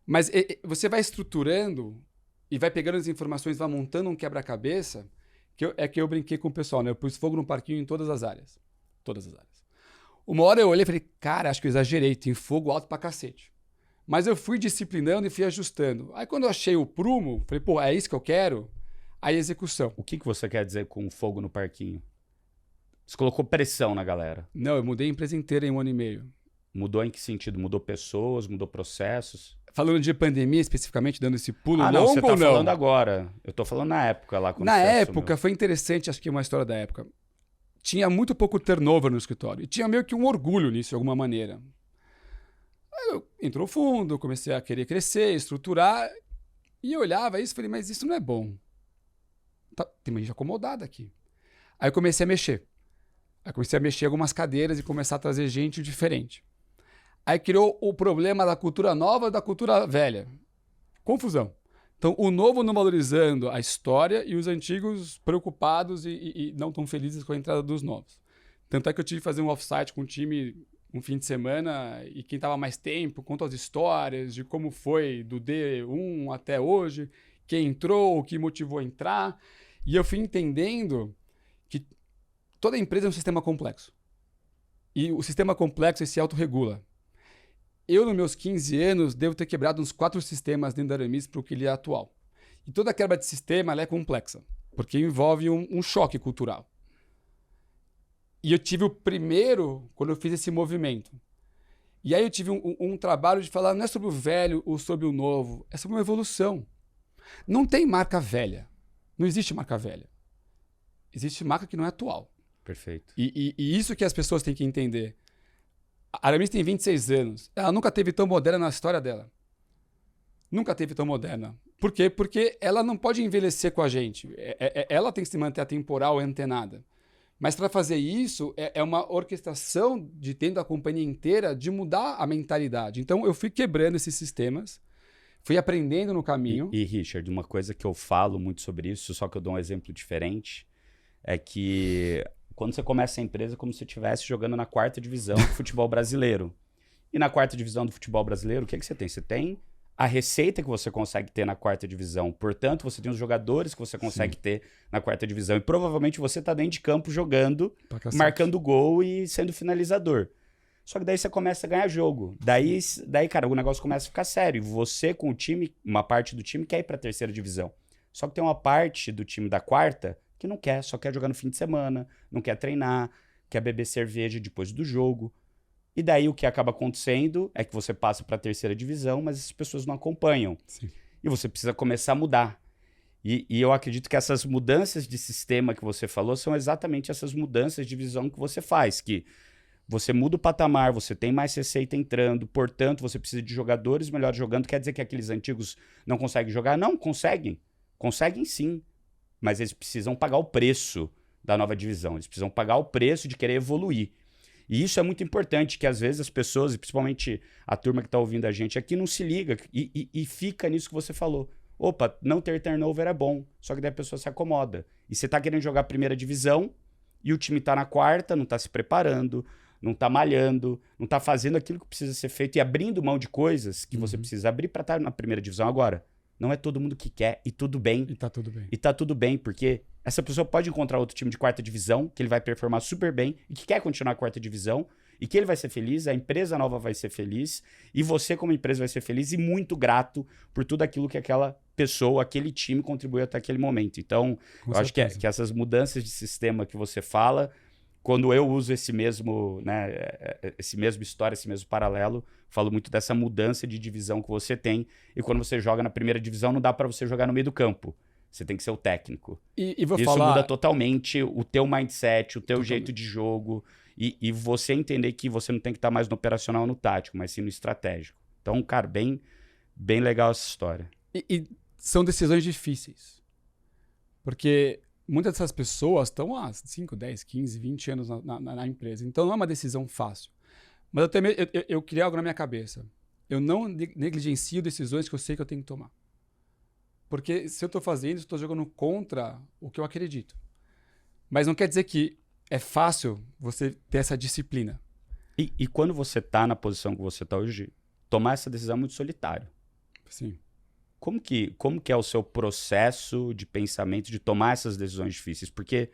Mas você vai estruturando e vai pegando as informações, vai montando um quebra-cabeça, que eu brinquei com o pessoal, né? Eu pus fogo no parquinho em todas as áreas. Todas as áreas. Uma hora eu olhei e falei, cara, acho que eu exagerei, tem fogo alto pra cacete. Mas eu fui disciplinando e fui ajustando. Aí quando eu achei o prumo, falei, pô, é isso que eu quero? Aí execução. O que você quer dizer com fogo no parquinho? Você colocou pressão na galera. Não, eu mudei a empresa inteira em 1 ano e meio. Mudou em que sentido? Mudou pessoas, mudou processos? Falando de pandemia especificamente, dando esse pulo não, longo você tá ou não? falando agora. Eu tô falando na época lá. Quando Na você época, assumiu. foi interessante, acho que uma história da época. Tinha muito pouco turnover no escritório. E tinha meio que um orgulho nisso, de alguma maneira. Aí entrou fundo, comecei a querer crescer, estruturar. E eu olhava isso e falei, mas isso não é bom. Tem uma gente acomodada aqui. Aí eu comecei a mexer. Aí comecei a mexer algumas cadeiras e começar a trazer gente diferente. Aí criou o problema da cultura nova e da cultura velha. Confusão. Então, o novo não valorizando a história e os antigos preocupados e não tão felizes com a entrada dos novos. Tanto é que eu tive que fazer um off-site com o time um fim de semana e quem estava mais tempo conta as histórias de como foi do D1 até hoje, quem entrou, o que motivou a entrar. E eu fui entendendo que toda empresa é um sistema complexo. E o sistema complexo se autorregula. Eu, nos meus 15 anos, devo ter quebrado uns 4 sistemas dentro da Aramis para o que ele é atual. E toda quebra de sistema ela é complexa, porque envolve um choque cultural. E eu tive o primeiro quando eu fiz esse movimento. E aí eu tive um trabalho de falar, não é sobre o velho ou sobre o novo, é sobre uma evolução. Não tem marca velha. Não existe marca velha. Existe marca que não é atual. Perfeito. E isso que as pessoas têm que entender. A Aramis tem 26 anos. Ela nunca teve tão moderna na história dela. Nunca teve tão moderna. Por quê? Porque ela não pode envelhecer com a gente. Ela tem que se manter atemporal e antenada. Mas para fazer isso, é uma orquestração de dentro da companhia inteira de mudar a mentalidade. Então, eu fui quebrando esses sistemas, fui aprendendo no caminho. E Richard, uma coisa que eu falo muito sobre isso, só que eu dou um exemplo diferente, é que quando você começa a empresa é como se você estivesse jogando na 4ª divisão do futebol brasileiro. E na 4ª divisão do futebol brasileiro, o que você tem? Você tem a receita que você consegue ter na 4ª divisão. Portanto, você tem os jogadores que você consegue ter na 4ª divisão. E provavelmente você está dentro de campo jogando, marcando gol e sendo finalizador. Só que daí você começa a ganhar jogo. Daí, cara, o negócio começa a ficar sério. E você com o time, uma parte do time quer ir para a 3ª divisão. Só que tem uma parte do time da 4ª que não quer, só quer jogar no fim de semana, não quer treinar, quer beber cerveja depois do jogo. E daí o que acaba acontecendo é que você passa para a 3ª divisão, mas as pessoas não acompanham. Sim. E você precisa começar a mudar. E eu acredito que essas mudanças de sistema que você falou são exatamente essas mudanças de visão que você faz, que você muda o patamar, você tem mais receita entrando, portanto, você precisa de jogadores melhores jogando. Quer dizer que aqueles antigos não conseguem jogar? Não, conseguem. Conseguem sim. Mas eles precisam pagar o preço da nova divisão. Eles precisam pagar o preço de querer evoluir. E isso é muito importante, que às vezes as pessoas, e principalmente a turma que está ouvindo a gente aqui, não se liga e fica nisso que você falou. Opa, não ter turnover é bom, só que daí a pessoa se acomoda. E você está querendo jogar a 1ª divisão e o time está na 4ª, não está se preparando, não está malhando, não está fazendo aquilo que precisa ser feito e abrindo mão de coisas que você precisa abrir para estar na 1ª divisão. Agora, não é todo mundo que quer e tudo bem. E tá tudo bem. E tá tudo bem, porque essa pessoa pode encontrar outro time de 4ª divisão, que ele vai performar super bem e que quer continuar na 4ª divisão e que ele vai ser feliz, a empresa nova vai ser feliz e você como empresa vai ser feliz e muito grato por tudo aquilo que aquela pessoa, aquele time contribuiu até aquele momento. Então, eu acho que essas mudanças de sistema que você fala, quando eu uso esse mesmo, né, esse mesmo história, esse mesmo paralelo, falo muito dessa mudança de divisão que você tem. E quando você joga na 1ª divisão, não dá para você jogar no meio do campo. Você tem que ser o técnico. E vou Isso falar... muda totalmente o teu mindset, o teu jeito de jogo. E você entender que você não tem que estar mais no operacional, no tático, mas sim no estratégico. Então, cara, bem legal essa história. E são decisões difíceis. Porque muitas dessas pessoas estão há 5, 10, 15, 20 anos na empresa. Então não é uma decisão fácil. Mas eu criei algo na minha cabeça. Eu não negligencio decisões que eu sei que eu tenho que tomar. Porque se eu estou fazendo isso, estou jogando contra o que eu acredito. Mas não quer dizer que é fácil você ter essa disciplina. E quando você está na posição que você está hoje, tomar essa decisão é muito solitário. Sim. Como que é o seu processo de pensamento de tomar essas decisões difíceis? Porque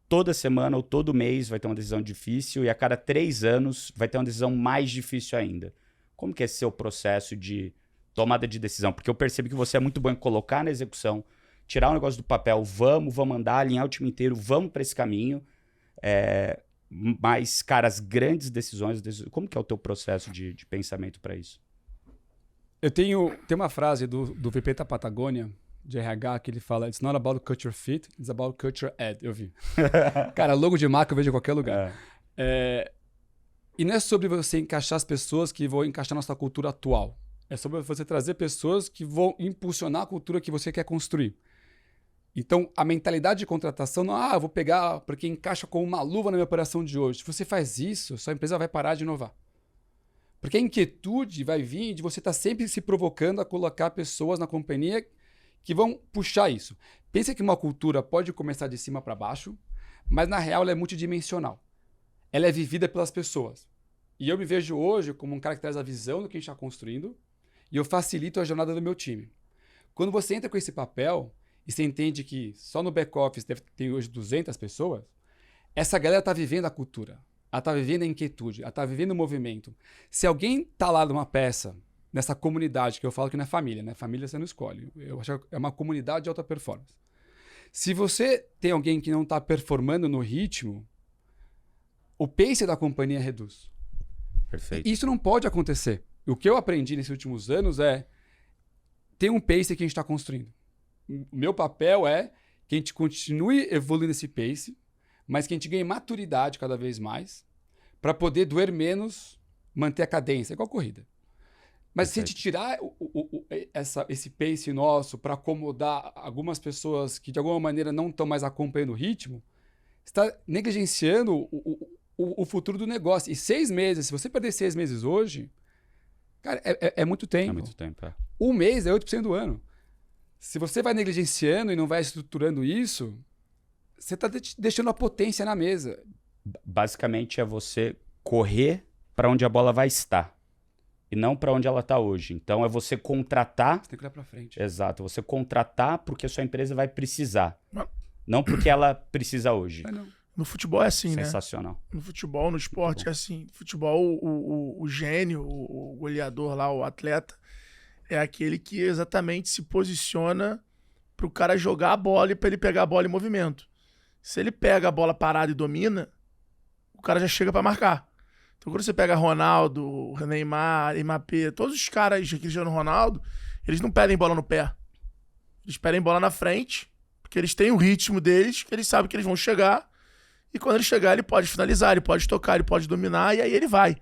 toda semana ou todo mês vai ter uma decisão difícil e a cada 3 anos vai ter uma decisão mais difícil ainda. Como que é esse seu processo de tomada de decisão? Porque eu percebo que você é muito bom em colocar na execução, tirar o negócio do papel, vamos andar, alinhar o time inteiro, vamos para esse caminho. Mas, cara, as grandes decisões, como que é o teu processo de pensamento para isso? Eu tenho uma frase do VP da Patagônia, de RH, que ele fala: It's not about culture fit, it's about culture add. Eu vi. Cara, logo de marca eu vejo em qualquer lugar. E não é sobre você encaixar as pessoas que vão encaixar na nossa cultura atual. É sobre você trazer pessoas que vão impulsionar a cultura que você quer construir. Então, a mentalidade de contratação não é, eu vou pegar porque encaixa com uma luva na minha operação de hoje. Se você faz isso, sua empresa vai parar de inovar. Porque a inquietude vai vir de você estar sempre se provocando a colocar pessoas na companhia que vão puxar isso. Pensa que uma cultura pode começar de cima para baixo, mas na real ela é multidimensional. Ela é vivida pelas pessoas. E eu me vejo hoje como um cara que traz a visão do que a gente está construindo e eu facilito a jornada do meu time. Quando você entra com esse papel e você entende que só no back-office tem hoje 200 pessoas, essa galera está vivendo a cultura. Ela está vivendo a inquietude, ela está vivendo o movimento. Se alguém está lá numa peça, nessa comunidade, que eu falo que não é família, né? Família você não escolhe. Eu acho que é uma comunidade de alta performance. Se você tem alguém que não está performando no ritmo, o pace da companhia reduz. Perfeito. E isso não pode acontecer. O que eu aprendi nesses últimos anos é ter um pace que a gente está construindo. O meu papel é que a gente continue evoluindo esse pace, mas que a gente ganhe maturidade cada vez mais para poder doer menos, manter a cadência, igual a corrida. Mas se a gente tirar esse pace nosso para acomodar algumas pessoas que de alguma maneira não estão mais acompanhando o ritmo, está negligenciando o futuro do negócio. E 6 meses, se você perder 6 meses hoje, cara, é muito tempo. É muito tempo, é. Um mês é 8% do ano. Se você vai negligenciando e não vai estruturando isso, você está deixando a potência na mesa. Basicamente é você correr para onde a bola vai estar e não para onde ela está hoje. Então é você contratar. Você tem que olhar para frente. Exato, você contratar porque a sua empresa vai precisar, não porque ela precisa hoje. Não. No futebol é assim, né? Sensacional. No futebol, no esporte é assim. No futebol, o gênio, o goleador lá, o atleta, é aquele que exatamente se posiciona para o cara jogar a bola e para ele pegar a bola em movimento. Se ele pega a bola parada e domina, o cara já chega para marcar. Então quando você pega Ronaldo, Neymar, Mbappé, todos os caras que jogam no Ronaldo, eles não pedem bola no pé. Eles pedem bola na frente, porque eles têm o ritmo deles, que eles sabem que eles vão chegar. E quando ele chegar, ele pode finalizar, ele pode tocar, ele pode dominar, e aí ele vai.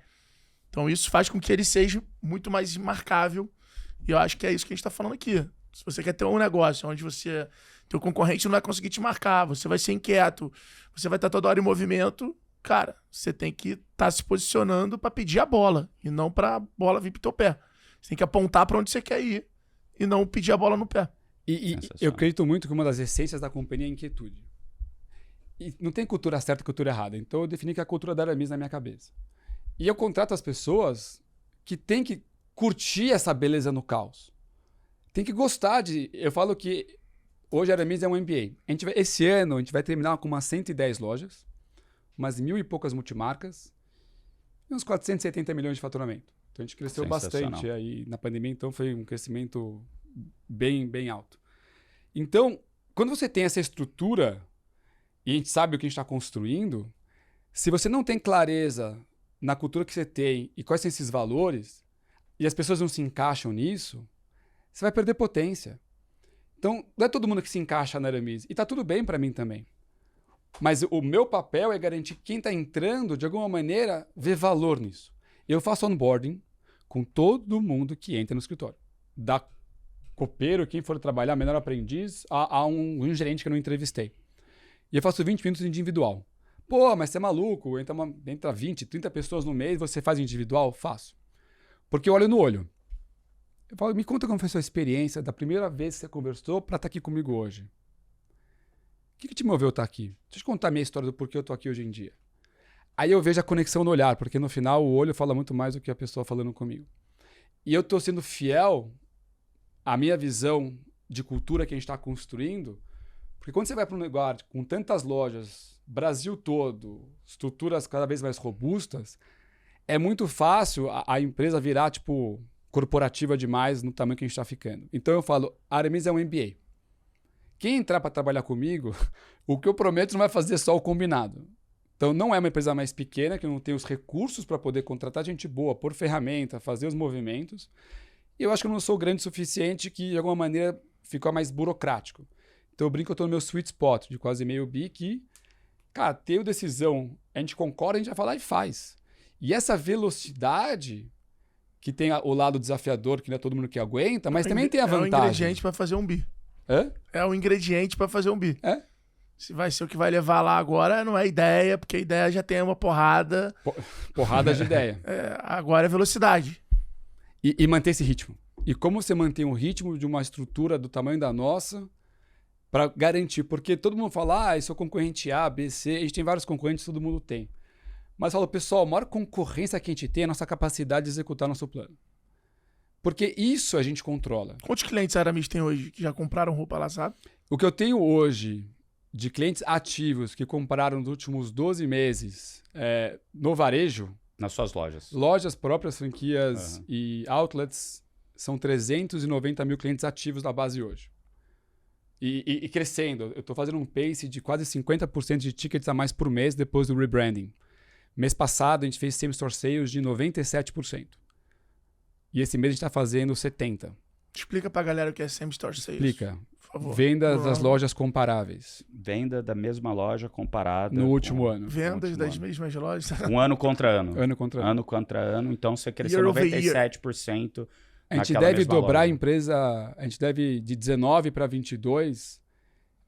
Então isso faz com que ele seja muito mais marcável. E eu acho que é isso que a gente está falando aqui. Se você quer ter um negócio onde teu concorrente não vai conseguir te marcar, você vai ser inquieto, você vai estar toda hora em movimento, cara, você tem que estar se posicionando para pedir a bola e não para a bola vir pro teu pé. Você tem que apontar para onde você quer ir e não pedir a bola no pé. E eu acredito muito que uma das essências da companhia é a inquietude. E não tem cultura certa e cultura errada. Então eu defini que a cultura da Aramis na minha cabeça. E eu contrato as pessoas que têm que curtir essa beleza no caos. Tem que gostar de... Eu falo que hoje a Aramis é um MBA. Esse ano a gente vai terminar com umas 110 lojas, umas 1.000 e poucas multimarcas e uns 470 milhões de faturamento. Então a gente cresceu bastante aí na pandemia, então foi um crescimento bem, bem alto. Então, quando você tem essa estrutura e a gente sabe o que a gente está construindo, se você não tem clareza na cultura que você tem e quais são esses valores, e as pessoas não se encaixam nisso, você vai perder potência. Então, não é todo mundo que se encaixa na Aramis. E tá tudo bem para mim também. Mas o meu papel é garantir que quem está entrando, de alguma maneira, vê valor nisso. Eu faço onboarding com todo mundo que entra no escritório. Da copeiro, quem for trabalhar, menor aprendiz, a um gerente que eu não entrevistei. E eu faço 20 minutos individual. Pô, mas você é maluco, entra 20, 30 pessoas no mês, você faz individual? Faço. Porque eu olho no olho. Eu falo, me conta como foi a sua experiência da primeira vez que você conversou para estar aqui comigo hoje. O que te moveu a estar aqui? Deixa eu te contar a minha história do porquê eu estou aqui hoje em dia. Aí eu vejo a conexão no olhar, porque no final o olho fala muito mais do que a pessoa falando comigo. E eu estou sendo fiel à minha visão de cultura que a gente está construindo, porque quando você vai para um lugar com tantas lojas, Brasil todo, estruturas cada vez mais robustas, é muito fácil a empresa virar, tipo, corporativa demais no tamanho que a gente está ficando. Então eu falo, a Aramis é um MBA. Quem entrar para trabalhar comigo, o que eu prometo não vai fazer só o combinado. Então não é uma empresa mais pequena, que não tem os recursos para poder contratar gente boa, pôr ferramenta, fazer os movimentos. E eu acho que eu não sou grande o suficiente que, de alguma maneira, ficou mais burocrático. Então eu brinco que eu estou no meu sweet spot, de quase meio bi, que, cara, ter decisão, a gente concorda, a gente vai falar e faz. E essa velocidade que tem o lado desafiador, que não é todo mundo que aguenta, mas também tem a É o vantagem. ingrediente pra fazer um bi. Hã? É o ingrediente pra fazer um bi. É? Se vai ser o que vai levar lá agora, não é ideia, porque a ideia já tem uma porrada. Porrada de ideia. Agora é velocidade. E manter esse ritmo. E como você mantém um ritmo de uma estrutura do tamanho da nossa para garantir? Porque todo mundo fala, eu sou concorrente A, B, C, a gente tem vários concorrentes, todo mundo tem. Mas fala, pessoal, a maior concorrência que a gente tem é a nossa capacidade de executar nosso plano. Porque isso a gente controla. Quantos clientes Aramis tem hoje que já compraram roupa lá, sabe? O que eu tenho hoje de clientes ativos que compraram nos últimos 12 meses no varejo, Nas suas lojas. lojas próprias, franquias e outlets, são 390 mil clientes ativos na base hoje. E crescendo. Eu estou fazendo um pace de quase 50% de tickets a mais por mês depois do rebranding. Mês passado, a gente fez same-store sales de 97%. E esse mês a gente está fazendo 70%. Explica pra galera o que é same-store sales. Explica. Por favor. Vendas das lojas comparáveis Venda da mesma loja comparada. no com- último ano. Vendas Último das ano. mesmas lojas. Um ano contra ano. Ano contra ano. Ano contra ano. Então você cresceu Year over year. 97%. A gente naquela deve mesma dobrar a loja. empresa, a gente deve de 19 para 22,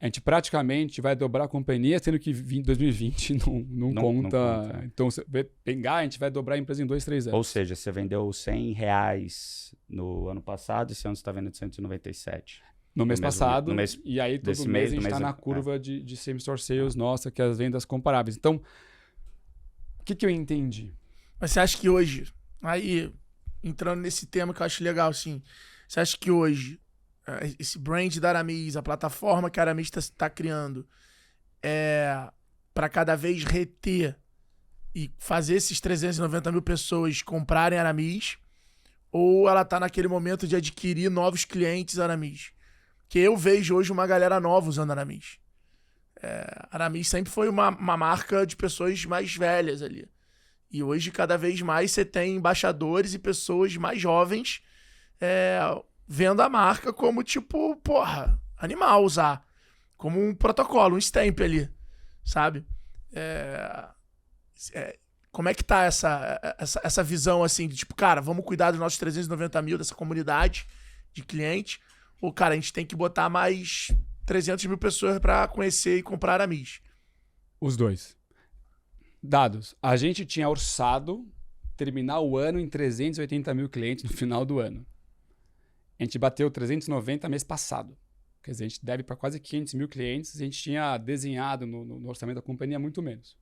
a gente praticamente vai dobrar a companhia, sendo que 2020 não Não conta. conta. Então, se pegar, a gente vai dobrar a empresa em 2, 3 anos. Ou seja, você vendeu R$100 no ano passado, esse ano você está vendendo 197. No mês no mesmo- passado, no mês e aí todo desse mês mês, a gente do está mês- na curva de same-store sales nossa, que é as vendas comparáveis. Então, o que eu entendi? Mas você acha que hoje, aí, entrando nesse tema que eu acho legal, assim, você acha que hoje, esse brand da Aramis, a plataforma que a Aramis está criando, é para cada vez reter e fazer esses 390 mil pessoas comprarem Aramis, ou ela tá naquele momento de adquirir novos clientes Aramis? Que eu vejo hoje uma galera nova usando Aramis. Aramis sempre foi uma marca de pessoas mais velhas ali. E hoje, cada vez mais, você tem embaixadores e pessoas mais jovens vendo a marca como, tipo, porra, animal usar. Como um protocolo, um stamp ali, sabe? Como é que tá essa visão, assim, de tipo, cara, vamos cuidar dos nossos 390 mil, dessa comunidade de clientes, ou, cara, a gente tem que botar mais 300 mil pessoas pra conhecer e comprar Aramis? Os dois. Dados. A gente tinha orçado terminar o ano em 380 mil clientes no final do ano. A gente bateu 390 mês passado. Quer dizer, a gente deve para quase 500 mil clientes. A gente tinha desenhado no orçamento da companhia muito menos.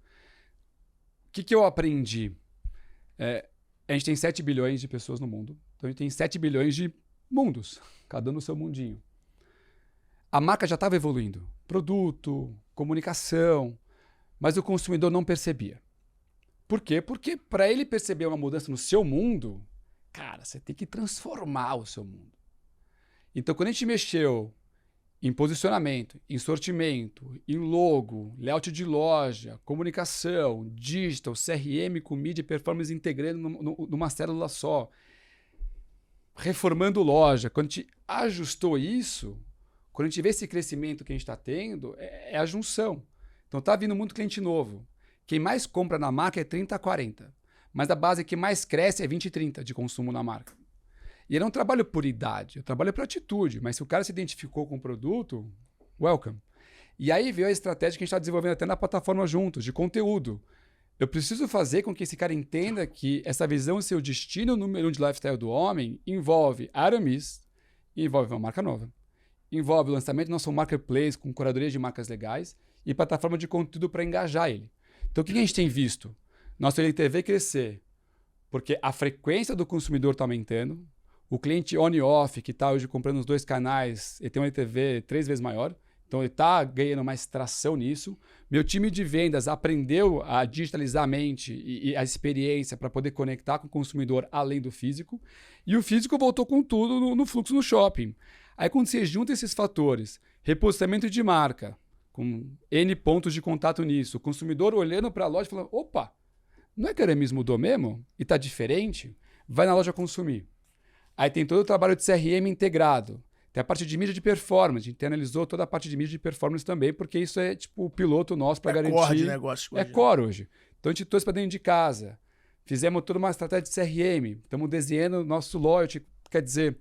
O que eu aprendi? A gente tem 7 bilhões de pessoas no mundo. Então a gente tem 7 bilhões de mundos, cada um no seu mundinho. A marca já estava evoluindo. Produto, comunicação, mas o consumidor não percebia. Por quê? Porque para ele perceber uma mudança no seu mundo, cara, você tem que transformar o seu mundo. Então, quando a gente mexeu em posicionamento, em sortimento, em logo, layout de loja, comunicação, digital, CRM com mídia e performance integrando numa célula só, reformando loja, quando a gente ajustou isso, quando a gente vê esse crescimento que a gente está tendo, é a junção. Então tá vindo muito cliente novo. Quem mais compra na marca é 30 a 40. Mas a base que mais cresce é 20 e 30 de consumo na marca. E eu não trabalho por idade, eu trabalho por atitude. Mas se o cara se identificou com o produto, welcome. E aí veio a estratégia que a gente está desenvolvendo até na plataforma juntos, de conteúdo. Eu preciso fazer com que esse cara entenda que essa visão ser o destino número 1 de lifestyle do homem envolve Aramis, envolve uma marca nova, envolve o lançamento do nosso marketplace com curadoria de marcas legais e plataforma de conteúdo para engajar ele. Então, o que a gente tem visto? Nosso LTV crescer, porque a frequência do consumidor está aumentando, o cliente on e off, que está hoje comprando os 2 canais, ele tem um LTV 3 vezes maior, então ele está ganhando mais tração nisso. Meu time de vendas aprendeu a digitalizar a mente e a experiência para poder conectar com o consumidor além do físico, e o físico voltou com tudo no fluxo no shopping. Aí quando você junta esses fatores, reposicionamento de marca, com N pontos de contato nisso, o consumidor olhando para a loja e falando, opa, não é que a Aramis mudou mesmo? E está diferente? Vai na loja consumir. Aí tem todo o trabalho de CRM integrado. Tem a parte de mídia de performance. A gente analisou toda a parte de mídia de performance também, porque isso é tipo o piloto nosso para garantir. Core de negócio hoje. É core hoje. Então a gente trouxe para dentro de casa. Fizemos toda uma estratégia de CRM. Estamos desenhando nosso loyalty. Quer dizer,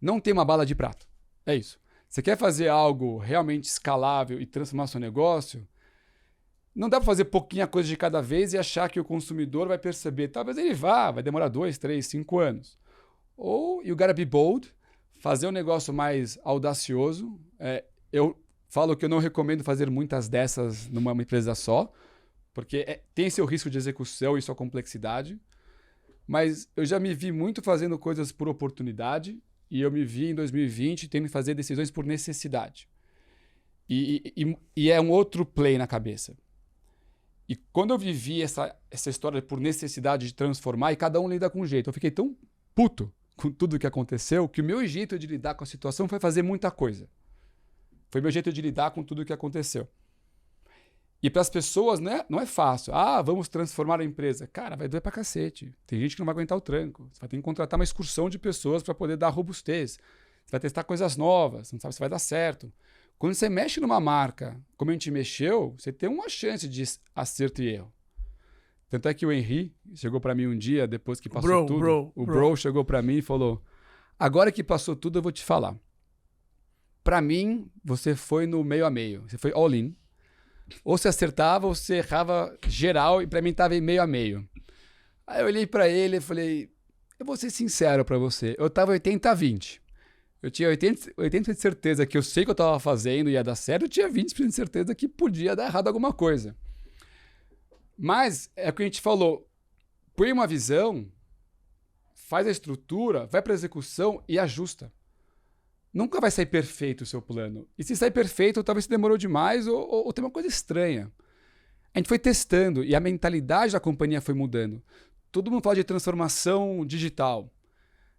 não tem uma bala de prata. É isso. Você quer fazer algo realmente escalável e transformar seu negócio? Não dá para fazer pouquinha coisa de cada vez e achar que o consumidor vai perceber. Talvez ele vai demorar 2, 3, 5 anos. Ou you gotta be bold, fazer um negócio mais audacioso. Eu falo que eu não recomendo fazer muitas dessas numa empresa só, porque tem seu risco de execução e sua complexidade. Mas eu já me vi muito fazendo coisas por oportunidade e eu me vi em 2020 tendo que fazer decisões por necessidade. E é um outro play na cabeça. E quando eu vivi essa história por necessidade de transformar, e cada um lida com um jeito, eu fiquei tão puto com tudo que aconteceu que o meu jeito de lidar com a situação foi fazer muita coisa. Foi meu jeito de lidar com tudo que aconteceu. E para as pessoas, né, não é fácil. Vamos transformar a empresa. Cara, vai doer pra cacete. Tem gente que não vai aguentar o tranco. Você vai ter que contratar uma excursão de pessoas para poder dar robustez. Você vai testar coisas novas, não sabe se vai dar certo. Quando você mexe numa marca, como a gente mexeu, você tem uma chance de acerto e erro. Tanto é que o Henry chegou para mim um dia, depois que passou tudo. O bro chegou para mim e falou: agora que passou tudo, eu vou te falar. Para mim, você foi no meio a meio. Você foi all in. Ou você acertava, ou você errava geral, e para mim tava em meio a meio. Aí eu olhei para ele e falei: eu vou ser sincero para você. Eu tava 80-20. Eu tinha 80% de certeza que eu sei que eu estava fazendo e ia dar certo, eu tinha 20% de certeza que podia dar errado alguma coisa. Mas é o que a gente falou, põe uma visão, faz a estrutura, vai para a execução e ajusta. Nunca vai sair perfeito o seu plano. E se sair perfeito, talvez se demorou demais ou tem uma coisa estranha. A gente foi testando e a mentalidade da companhia foi mudando. Todo mundo fala de transformação digital.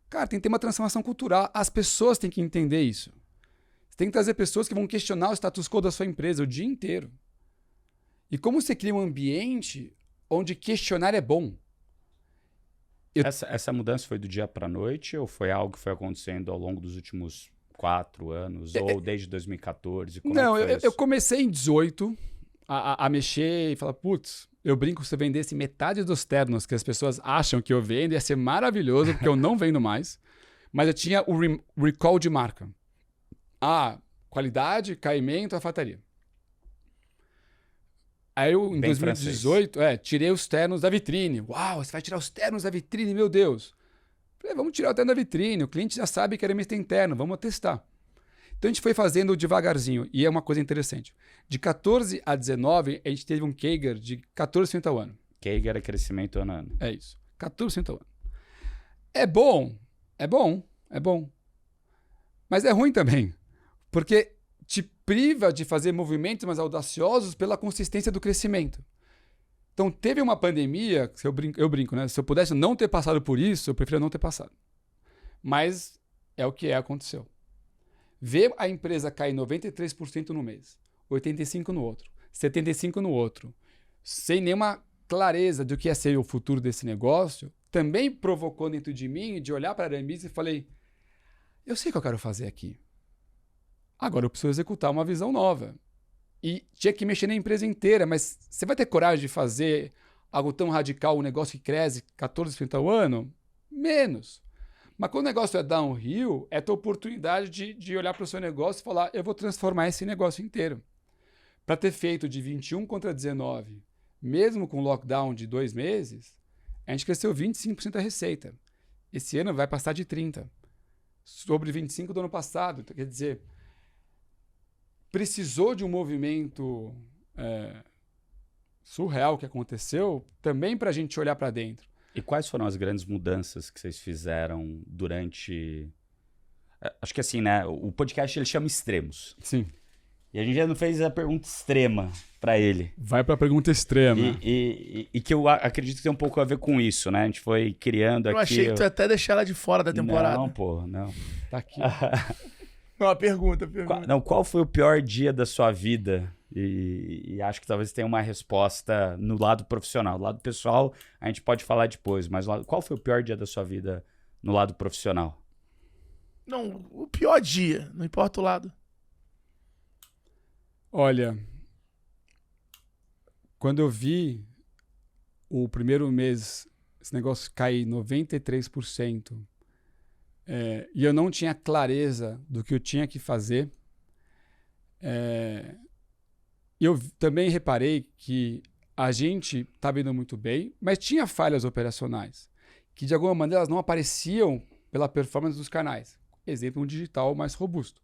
Cara, tem que ter uma transformação cultural. As pessoas têm que entender isso. Você tem que trazer pessoas que vão questionar o status quo da sua empresa o dia inteiro. E como você cria um ambiente onde questionar é bom? Essa mudança foi do dia para a noite ou foi algo que foi acontecendo ao longo dos últimos 4 anos? Ou desde 2014? Não, eu comecei em 18 a mexer e falar, putz, eu brinco, se eu vendesse metade dos ternos que as pessoas acham que eu vendo, ia ser maravilhoso, porque eu não vendo mais. Mas eu tinha o recall de marca. Qualidade, caimento, alfaiataria. Aí eu, em 2018, tirei os ternos da vitrine. Uau, você vai tirar os ternos da vitrine, meu Deus. Falei, vamos tirar o terno da vitrine, o cliente já sabe que era MS interno, vamos testar. Então a gente foi fazendo devagarzinho, e é uma coisa interessante. De 14 a 19, a gente teve um CAGR de 14% ao ano. CAGR é crescimento ano a ano. É isso, 14% ao ano. É bom, é bom, é bom. Mas é ruim também, porque te priva de fazer movimentos mais audaciosos pela consistência do crescimento. Então teve uma pandemia, eu brinco, né? Se eu pudesse não ter passado por isso, eu preferia não ter passado. Mas é o que aconteceu. Ver a empresa cair 93% no mês, 85% no outro, 75% no outro, sem nenhuma clareza do que ia ser o futuro desse negócio, também provocou dentro de mim de olhar para a Aramis e falei, eu sei o que eu quero fazer aqui. Agora eu preciso executar uma visão nova. E tinha que mexer na empresa inteira, mas você vai ter coragem de fazer algo tão radical, um negócio que cresce 14% ao ano? Menos. Mas quando o negócio é downhill, é a tua oportunidade de olhar para o seu negócio e falar, eu vou transformar esse negócio inteiro. Para ter feito de 21 contra 19, mesmo com lockdown de 2 meses, a gente cresceu 25% da receita. Esse ano vai passar de 30%. Sobre 25% do ano passado. Então, quer dizer, precisou de um movimento surreal que aconteceu também para a gente olhar para dentro. E quais foram as grandes mudanças que vocês fizeram durante... Acho que assim, né? O podcast ele chama Extremos. Sim. E a gente já não fez a pergunta extrema para ele. Vai para a pergunta extrema. E que eu acredito que tem um pouco a ver com isso, né? A gente foi criando aqui... Eu achei que tu ia até deixar ela de fora da temporada. Não, pô, não. Tá aqui. Não, pergunta. Qual foi o pior dia da sua vida? E acho que talvez tenha uma resposta no lado profissional. No lado pessoal, a gente pode falar depois, mas qual foi o pior dia da sua vida no lado profissional? Não, o pior dia, não importa o lado. Olha, quando eu vi o primeiro mês esse negócio cair 93%, e eu não tinha clareza do que eu tinha que fazer, eu também reparei que a gente estava indo muito bem, mas tinha falhas operacionais, que de alguma maneira elas não apareciam pela performance dos canais. Exemplo, um digital mais robusto.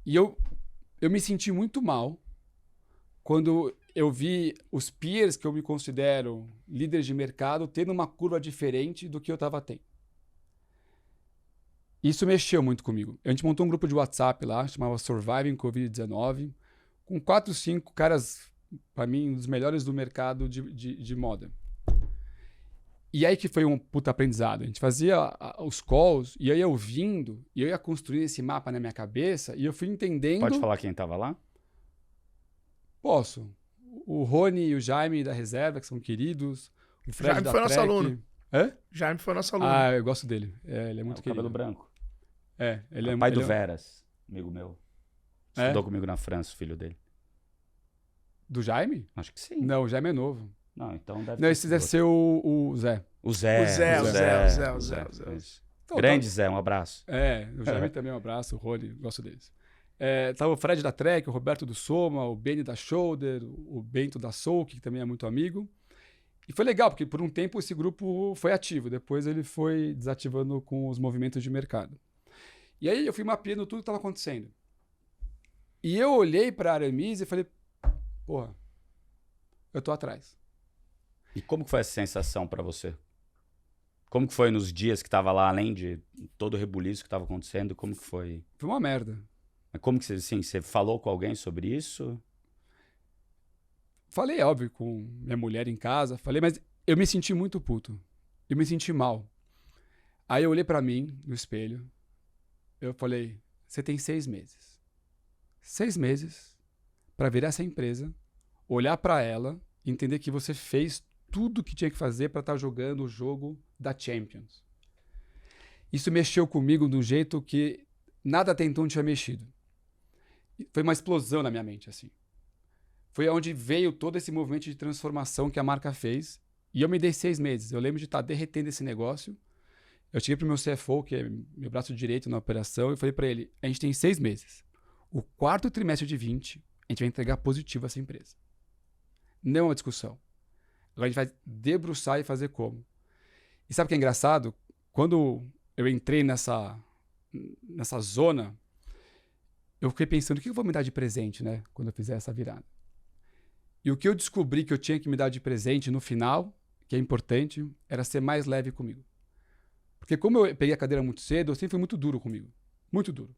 E eu me senti muito mal quando eu vi os peers que eu me considero líderes de mercado tendo uma curva diferente do que eu estava tendo. Isso mexeu muito comigo. A gente montou um grupo de WhatsApp lá, chamava Surviving Covid-19, com 4, 5 caras, para mim, um dos melhores do mercado de moda. E aí que foi um puta aprendizado. A gente fazia os calls, e eu ia ouvindo, e eu ia construindo esse mapa na minha cabeça, e eu fui entendendo... Pode falar quem tava lá? Posso. O Rony e o Jaime da reserva, que são queridos. O Fred Jaime da foi nosso Trek. aluno. Hã? Jaime foi nosso aluno. Ah, eu gosto dele. Ele é muito O querido. cabelo branco. Ele O é pai ele do é- Veras, amigo meu. Estudou comigo na França, o filho dele. Do Jaime? Acho que sim. Não, o Jaime é novo. Não, então deve Não, ter esse sido deve outro. ser o Zé. O Zé. O Zé. Isso. Então, Grande Zé, um abraço. o Jaime também um abraço, o Rony, gosto deles. Tava o Fred da Trek, o Roberto do Soma, o Benny da Shoulder, o Bento da Soul, que também é muito amigo. E foi legal, porque por um tempo esse grupo foi ativo, depois ele foi desativando com os movimentos de mercado. E aí eu fui mapeando tudo que estava acontecendo. E eu olhei para a Aramis e falei, porra, eu tô atrás. E como que foi essa sensação pra você? Como que foi nos dias que tava lá, além de todo o rebuliço que tava acontecendo, como que foi? Foi uma merda. Mas como que você, assim, você falou com alguém sobre isso? Falei, óbvio, com minha mulher em casa, falei, mas eu me senti muito puto. Eu me senti mal. Aí eu olhei pra mim no espelho, eu falei, você tem 6 meses. 6 meses pra virar essa empresa, olhar pra ela, entender que você fez tudo que tinha que fazer pra estar jogando o jogo da Champions. Isso mexeu comigo de um jeito que nada até então tinha mexido. Foi uma explosão na minha mente, assim. Foi onde veio todo esse movimento de transformação que a marca fez. E eu me dei 6 meses. Eu lembro de estar derretendo esse negócio. Eu cheguei pro meu CFO, que é meu braço direito na operação, e falei para ele, a gente tem 6 meses. O 4º trimestre de 20, a gente vai entregar positivo essa empresa. Não é uma discussão. Agora a gente vai debruçar e fazer como. E sabe o que é engraçado? Quando eu entrei nessa zona, eu fiquei pensando, o que eu vou me dar de presente, né? Quando eu fizer essa virada. E o que eu descobri que eu tinha que me dar de presente no final, que é importante, era ser mais leve comigo. Porque como eu peguei a cadeira muito cedo, eu sempre fui muito duro comigo. Muito duro.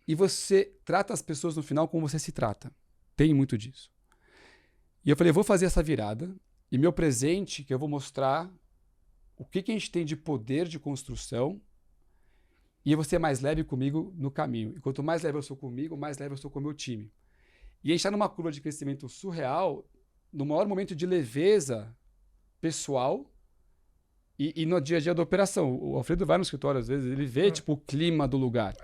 E você trata as pessoas no final como você se trata. Tem muito disso. E eu falei, eu vou fazer essa virada, e meu presente, que eu vou mostrar o que a gente tem de poder de construção, e eu vou ser mais leve comigo no caminho. E quanto mais leve eu sou comigo, mais leve eu sou com o meu time. E a gente está numa curva de crescimento surreal, no maior momento de leveza pessoal e no dia a dia da operação. O Alfredo vai no escritório, às vezes, ele vê tipo, o clima do lugar.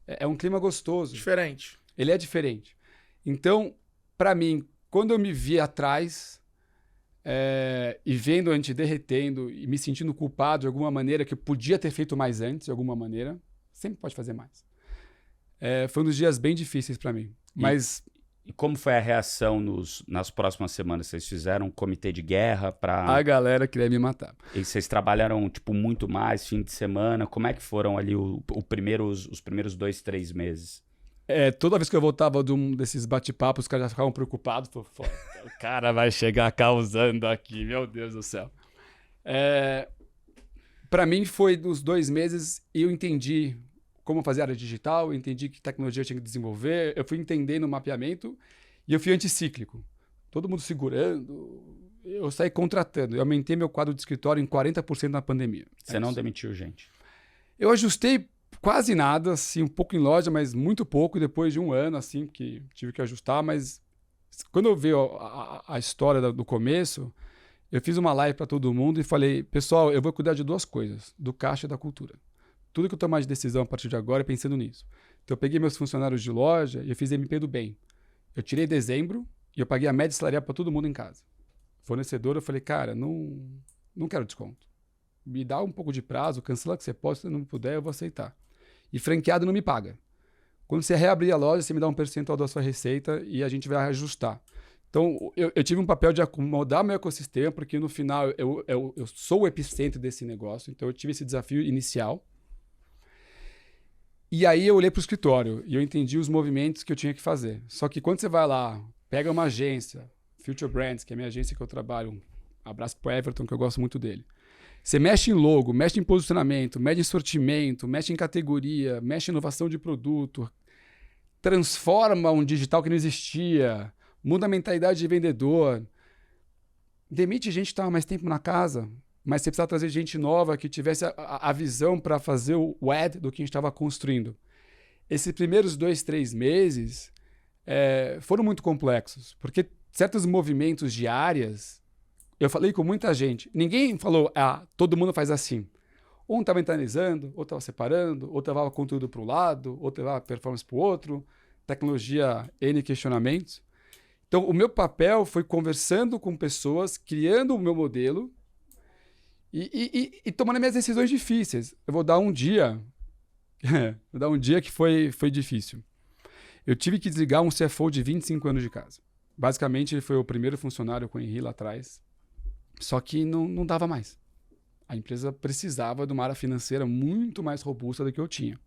É um clima gostoso. Diferente. Ele é diferente. Então, para mim, quando eu me vi atrás e vendo a gente derretendo e me sentindo culpado de alguma maneira, que eu podia ter feito mais antes, de alguma maneira, sempre pode fazer mais. Foi um dos dias bem difíceis para mim. Mas... E como foi a reação nas próximas semanas? Vocês fizeram um comitê de guerra para... A galera queria me matar. E vocês trabalharam, tipo, muito mais, fim de semana? Como é que foram ali os primeiros 2, 3 meses? Toda vez que eu voltava desses bate-papos, os caras já ficavam preocupados. O cara vai chegar causando aqui, meu Deus do céu. Para mim, foi nos 2 meses e eu entendi como fazer área digital, eu entendi que tecnologia eu tinha que desenvolver, eu fui entendendo o mapeamento e eu fui anticíclico. Todo mundo segurando, eu saí contratando. Eu aumentei meu quadro de escritório em 40% na pandemia. Você não demitiu gente? Eu ajustei quase nada, assim, um pouco em loja, mas muito pouco. E depois de 1 ano, assim, que tive que ajustar. Mas quando eu vi a história do começo, eu fiz uma live para todo mundo e falei, pessoal, eu vou cuidar de 2 coisas, do caixa e da cultura. Tudo que eu tomar de decisão a partir de agora é pensando nisso. Então eu peguei meus funcionários de loja e eu fiz MP do bem. Eu tirei dezembro e eu paguei a média salarial para todo mundo em casa. Fornecedor, eu falei, cara, não Não quero desconto. Me dá um pouco de prazo, cancela que você pode, se não puder, eu vou aceitar. E franqueado não me paga. Quando você reabrir a loja, você me dá um percentual da sua receita e a gente vai ajustar. Então, eu tive um papel de acomodar meu ecossistema, porque no final eu sou o epicentro desse negócio. Então, eu tive esse desafio inicial. E aí eu olhei para o escritório e eu entendi os movimentos que eu tinha que fazer. Só que quando você vai lá, pega uma agência, Future Brands, que é a minha agência que eu trabalho, um abraço para o Everton, que eu gosto muito dele. Você mexe em logo, mexe em posicionamento, mexe em sortimento, mexe em categoria, mexe em inovação de produto, transforma um digital que não existia, muda a mentalidade de vendedor, demite gente que estava mais tempo na casa, mas você precisa trazer gente nova que tivesse a visão para fazer o ad do que a gente estava construindo. Esses primeiros 2, 3 meses foram muito complexos, porque certos movimentos de áreas, eu falei com muita gente, ninguém falou, todo mundo faz assim. Um estava internalizando, outro estava separando, outro levava conteúdo para um lado, outro levava performance para o outro, tecnologia, N questionamentos. Então, o meu papel foi conversando com pessoas, criando o meu modelo e tomando minhas decisões difíceis. Eu vou dar um dia, que foi difícil. Eu tive que desligar um CFO de 25 anos de casa. Basicamente, ele foi o primeiro funcionário com o Henri lá atrás, só que não dava mais. A empresa precisava de uma área financeira muito mais robusta do que eu tinha.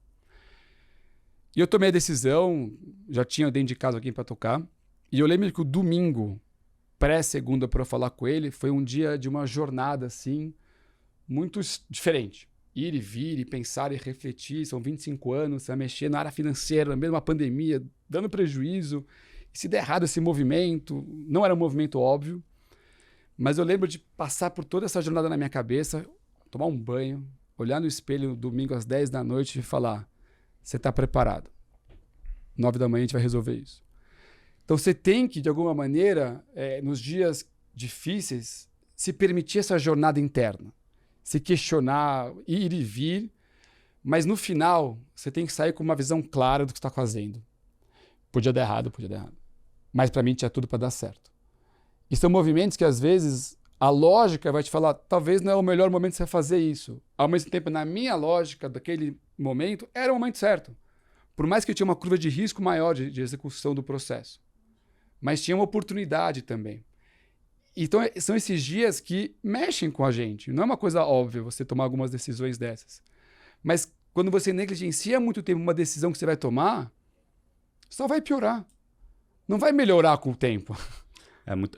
E eu tomei a decisão, já tinha dentro de casa alguém para tocar, e eu lembro que o domingo, pré-segunda, para eu falar com ele, foi um dia de uma jornada assim, muito diferente. Ir e vir, e pensar e refletir, são 25 anos, você vai mexer na área financeira, na mesma pandemia, dando prejuízo, e se der errado esse movimento, não era um movimento óbvio, mas eu lembro de passar por toda essa jornada na minha cabeça, tomar um banho, olhar no espelho no domingo às 10 da noite e falar, você está preparado. 9 da manhã a gente vai resolver isso. Então você tem que, de alguma maneira, nos dias difíceis, se permitir essa jornada interna. Se questionar, ir e vir, mas no final você tem que sair com uma visão clara do que você está fazendo. Podia dar errado. Mas para mim tinha tudo para dar certo. E são movimentos que às vezes a lógica vai te falar, talvez não é o melhor momento de você fazer isso. Ao mesmo tempo, na minha lógica daquele momento, era o momento certo. Por mais que eu tinha uma curva de risco maior de execução do processo. Mas tinha uma oportunidade também. Então, são esses dias que mexem com a gente. Não é uma coisa óbvia você tomar algumas decisões dessas. Mas quando você negligencia muito tempo uma decisão que você vai tomar, só vai piorar. Não vai melhorar com o tempo.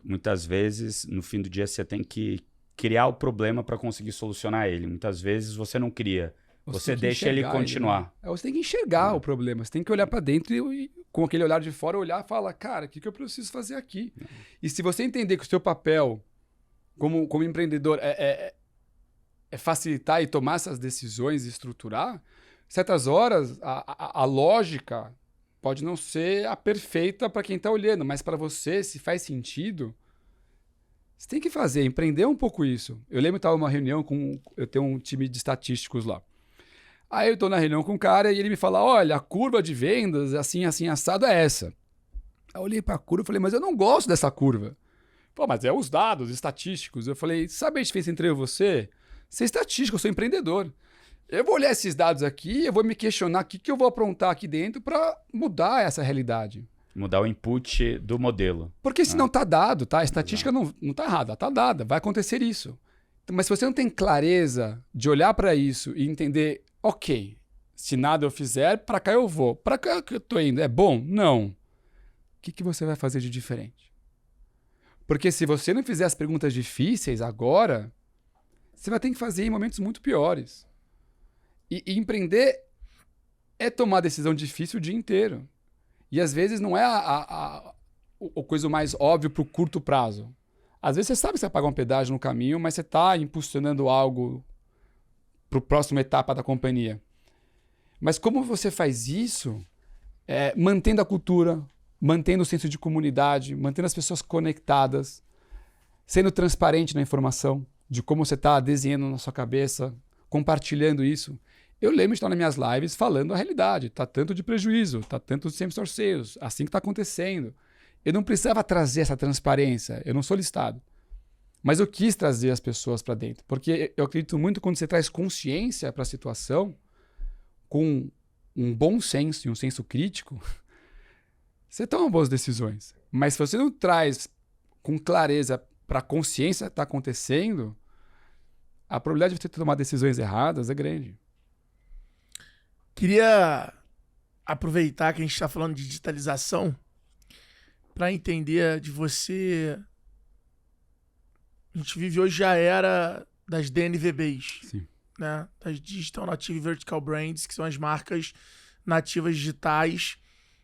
Muitas vezes, no fim do dia, você tem que criar o problema para conseguir solucionar ele. Muitas vezes você não cria. Você deixa ele continuar. Você tem que enxergar o problema. Você tem que olhar para dentro e, com aquele olhar de fora, olhar e falar, cara, o que eu preciso fazer aqui? E se você entender que o seu papel como empreendedor é facilitar e tomar essas decisões e estruturar, certas horas a lógica pode não ser a perfeita para quem está olhando, mas para você, se faz sentido, você tem que fazer, empreender um pouco isso. Eu lembro que estava numa reunião eu tenho um time de estatísticos lá. Aí eu estou na reunião com um cara e ele me fala, olha, a curva de vendas, assim, assado, é essa. Aí eu olhei para a curva e falei, mas eu não gosto dessa curva. Pô, mas é os dados estatísticos. Eu falei, sabe a diferença entre eu e você? Você é estatístico, eu sou empreendedor. Eu vou olhar esses dados aqui, eu vou me questionar o que eu vou aprontar aqui dentro para mudar essa realidade. Mudar o input do modelo. Porque se não está dado, tá? A estatística não está errada, está dada, vai acontecer isso. Mas se você não tem clareza de olhar para isso e entender, ok, se nada eu fizer, para cá eu vou. Para cá que eu estou indo, é bom? Não. O que você vai fazer de diferente? Porque se você não fizer as perguntas difíceis agora, você vai ter que fazer em momentos muito piores. E empreender é tomar decisão difícil o dia inteiro. E às vezes não é a coisa mais óbvia para o curto prazo. Às vezes você sabe que você vai pagar um pedágio no caminho, mas você está impulsionando algo para a próxima etapa da companhia. Mas como você faz isso? Mantendo a cultura, mantendo o senso de comunidade, mantendo as pessoas conectadas, sendo transparente na informação de como você está desenhando na sua cabeça, compartilhando isso. Eu lembro de estar nas minhas lives falando a realidade. Está tanto de prejuízo, está tanto de same-store sales, assim que está acontecendo. Eu não precisava trazer essa transparência, eu não sou listado. Mas eu quis trazer as pessoas para dentro, porque eu acredito muito quando você traz consciência para a situação, com um bom senso e um senso crítico, você toma boas decisões. Mas se você não traz com clareza para a consciência que está acontecendo, a probabilidade de você tomar decisões erradas é grande. Queria aproveitar que a gente está falando de digitalização para entender de você. A gente vive hoje a era das DNVBs, Sim. né? Das Digital Native Vertical Brands, que são as marcas nativas digitais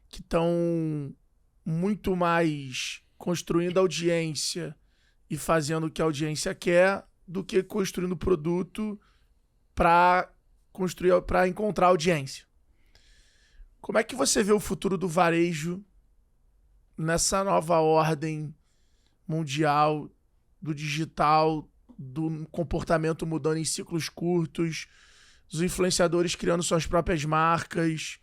que estão muito mais construindo audiência e fazendo o que a audiência quer do que construindo produto para encontrar audiência. Como é que você vê o futuro do varejo nessa nova ordem mundial do digital, do comportamento mudando em ciclos curtos, dos influenciadores criando suas próprias marcas?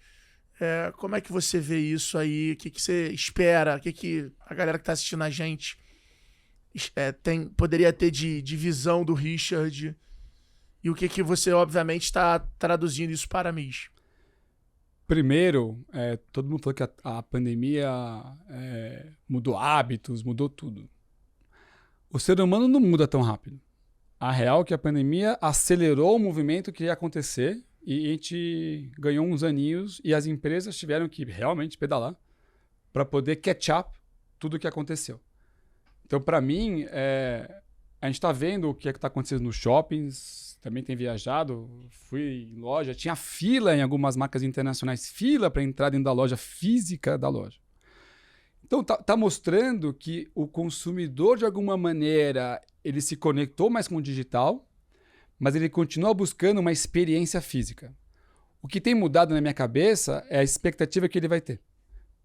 Como é que você vê isso aí? O que você espera? O que a galera que está assistindo a gente poderia ter de visão do Richard? E o que você, obviamente, está traduzindo isso para mim? Primeiro, todo mundo falou que a pandemia mudou hábitos, mudou tudo. O ser humano não muda tão rápido. A real é que a pandemia acelerou o movimento que ia acontecer e a gente ganhou uns aninhos e as empresas tiveram que realmente pedalar para poder catch up tudo o que aconteceu. Então, para mim, a gente está vendo o que está acontecendo nos shoppings, também tem viajado, fui em loja, tinha fila em algumas marcas internacionais, fila para entrar dentro da loja física da loja. Então, tá mostrando que o consumidor, de alguma maneira, ele se conectou mais com o digital, mas ele continua buscando uma experiência física. O que tem mudado na minha cabeça é a expectativa que ele vai ter.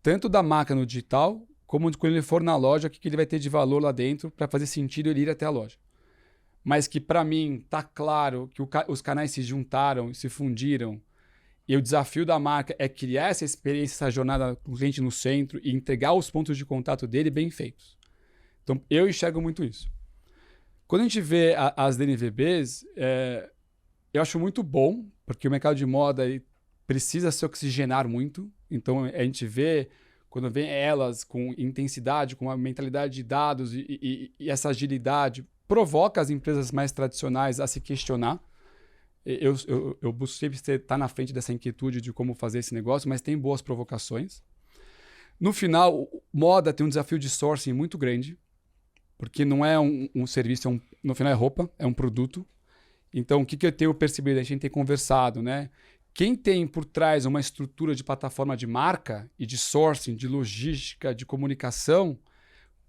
Tanto da marca no digital, como quando ele for na loja, o que ele vai ter de valor lá dentro para fazer sentido ele ir até a loja. Mas que, para mim, tá claro que os canais se juntaram e se fundiram. E o desafio da marca é criar essa experiência, essa jornada com o cliente no centro e entregar os pontos de contato dele bem feitos. Então, eu enxergo muito isso. Quando a gente vê as DNVBs, eu acho muito bom, porque o mercado de moda precisa se oxigenar muito. Então, a gente vê, quando vem elas com intensidade, com uma mentalidade de dados e essa agilidade, provoca as empresas mais tradicionais a se questionar. Eu busco sempre estar na frente dessa inquietude de como fazer esse negócio, mas tem boas provocações. No final, moda tem um desafio de sourcing muito grande, porque não é um serviço, no final é roupa, é um produto. Então, o que eu tenho percebido? A gente tem conversado, né? Quem tem por trás uma estrutura de plataforma de marca e de sourcing, de logística, de comunicação,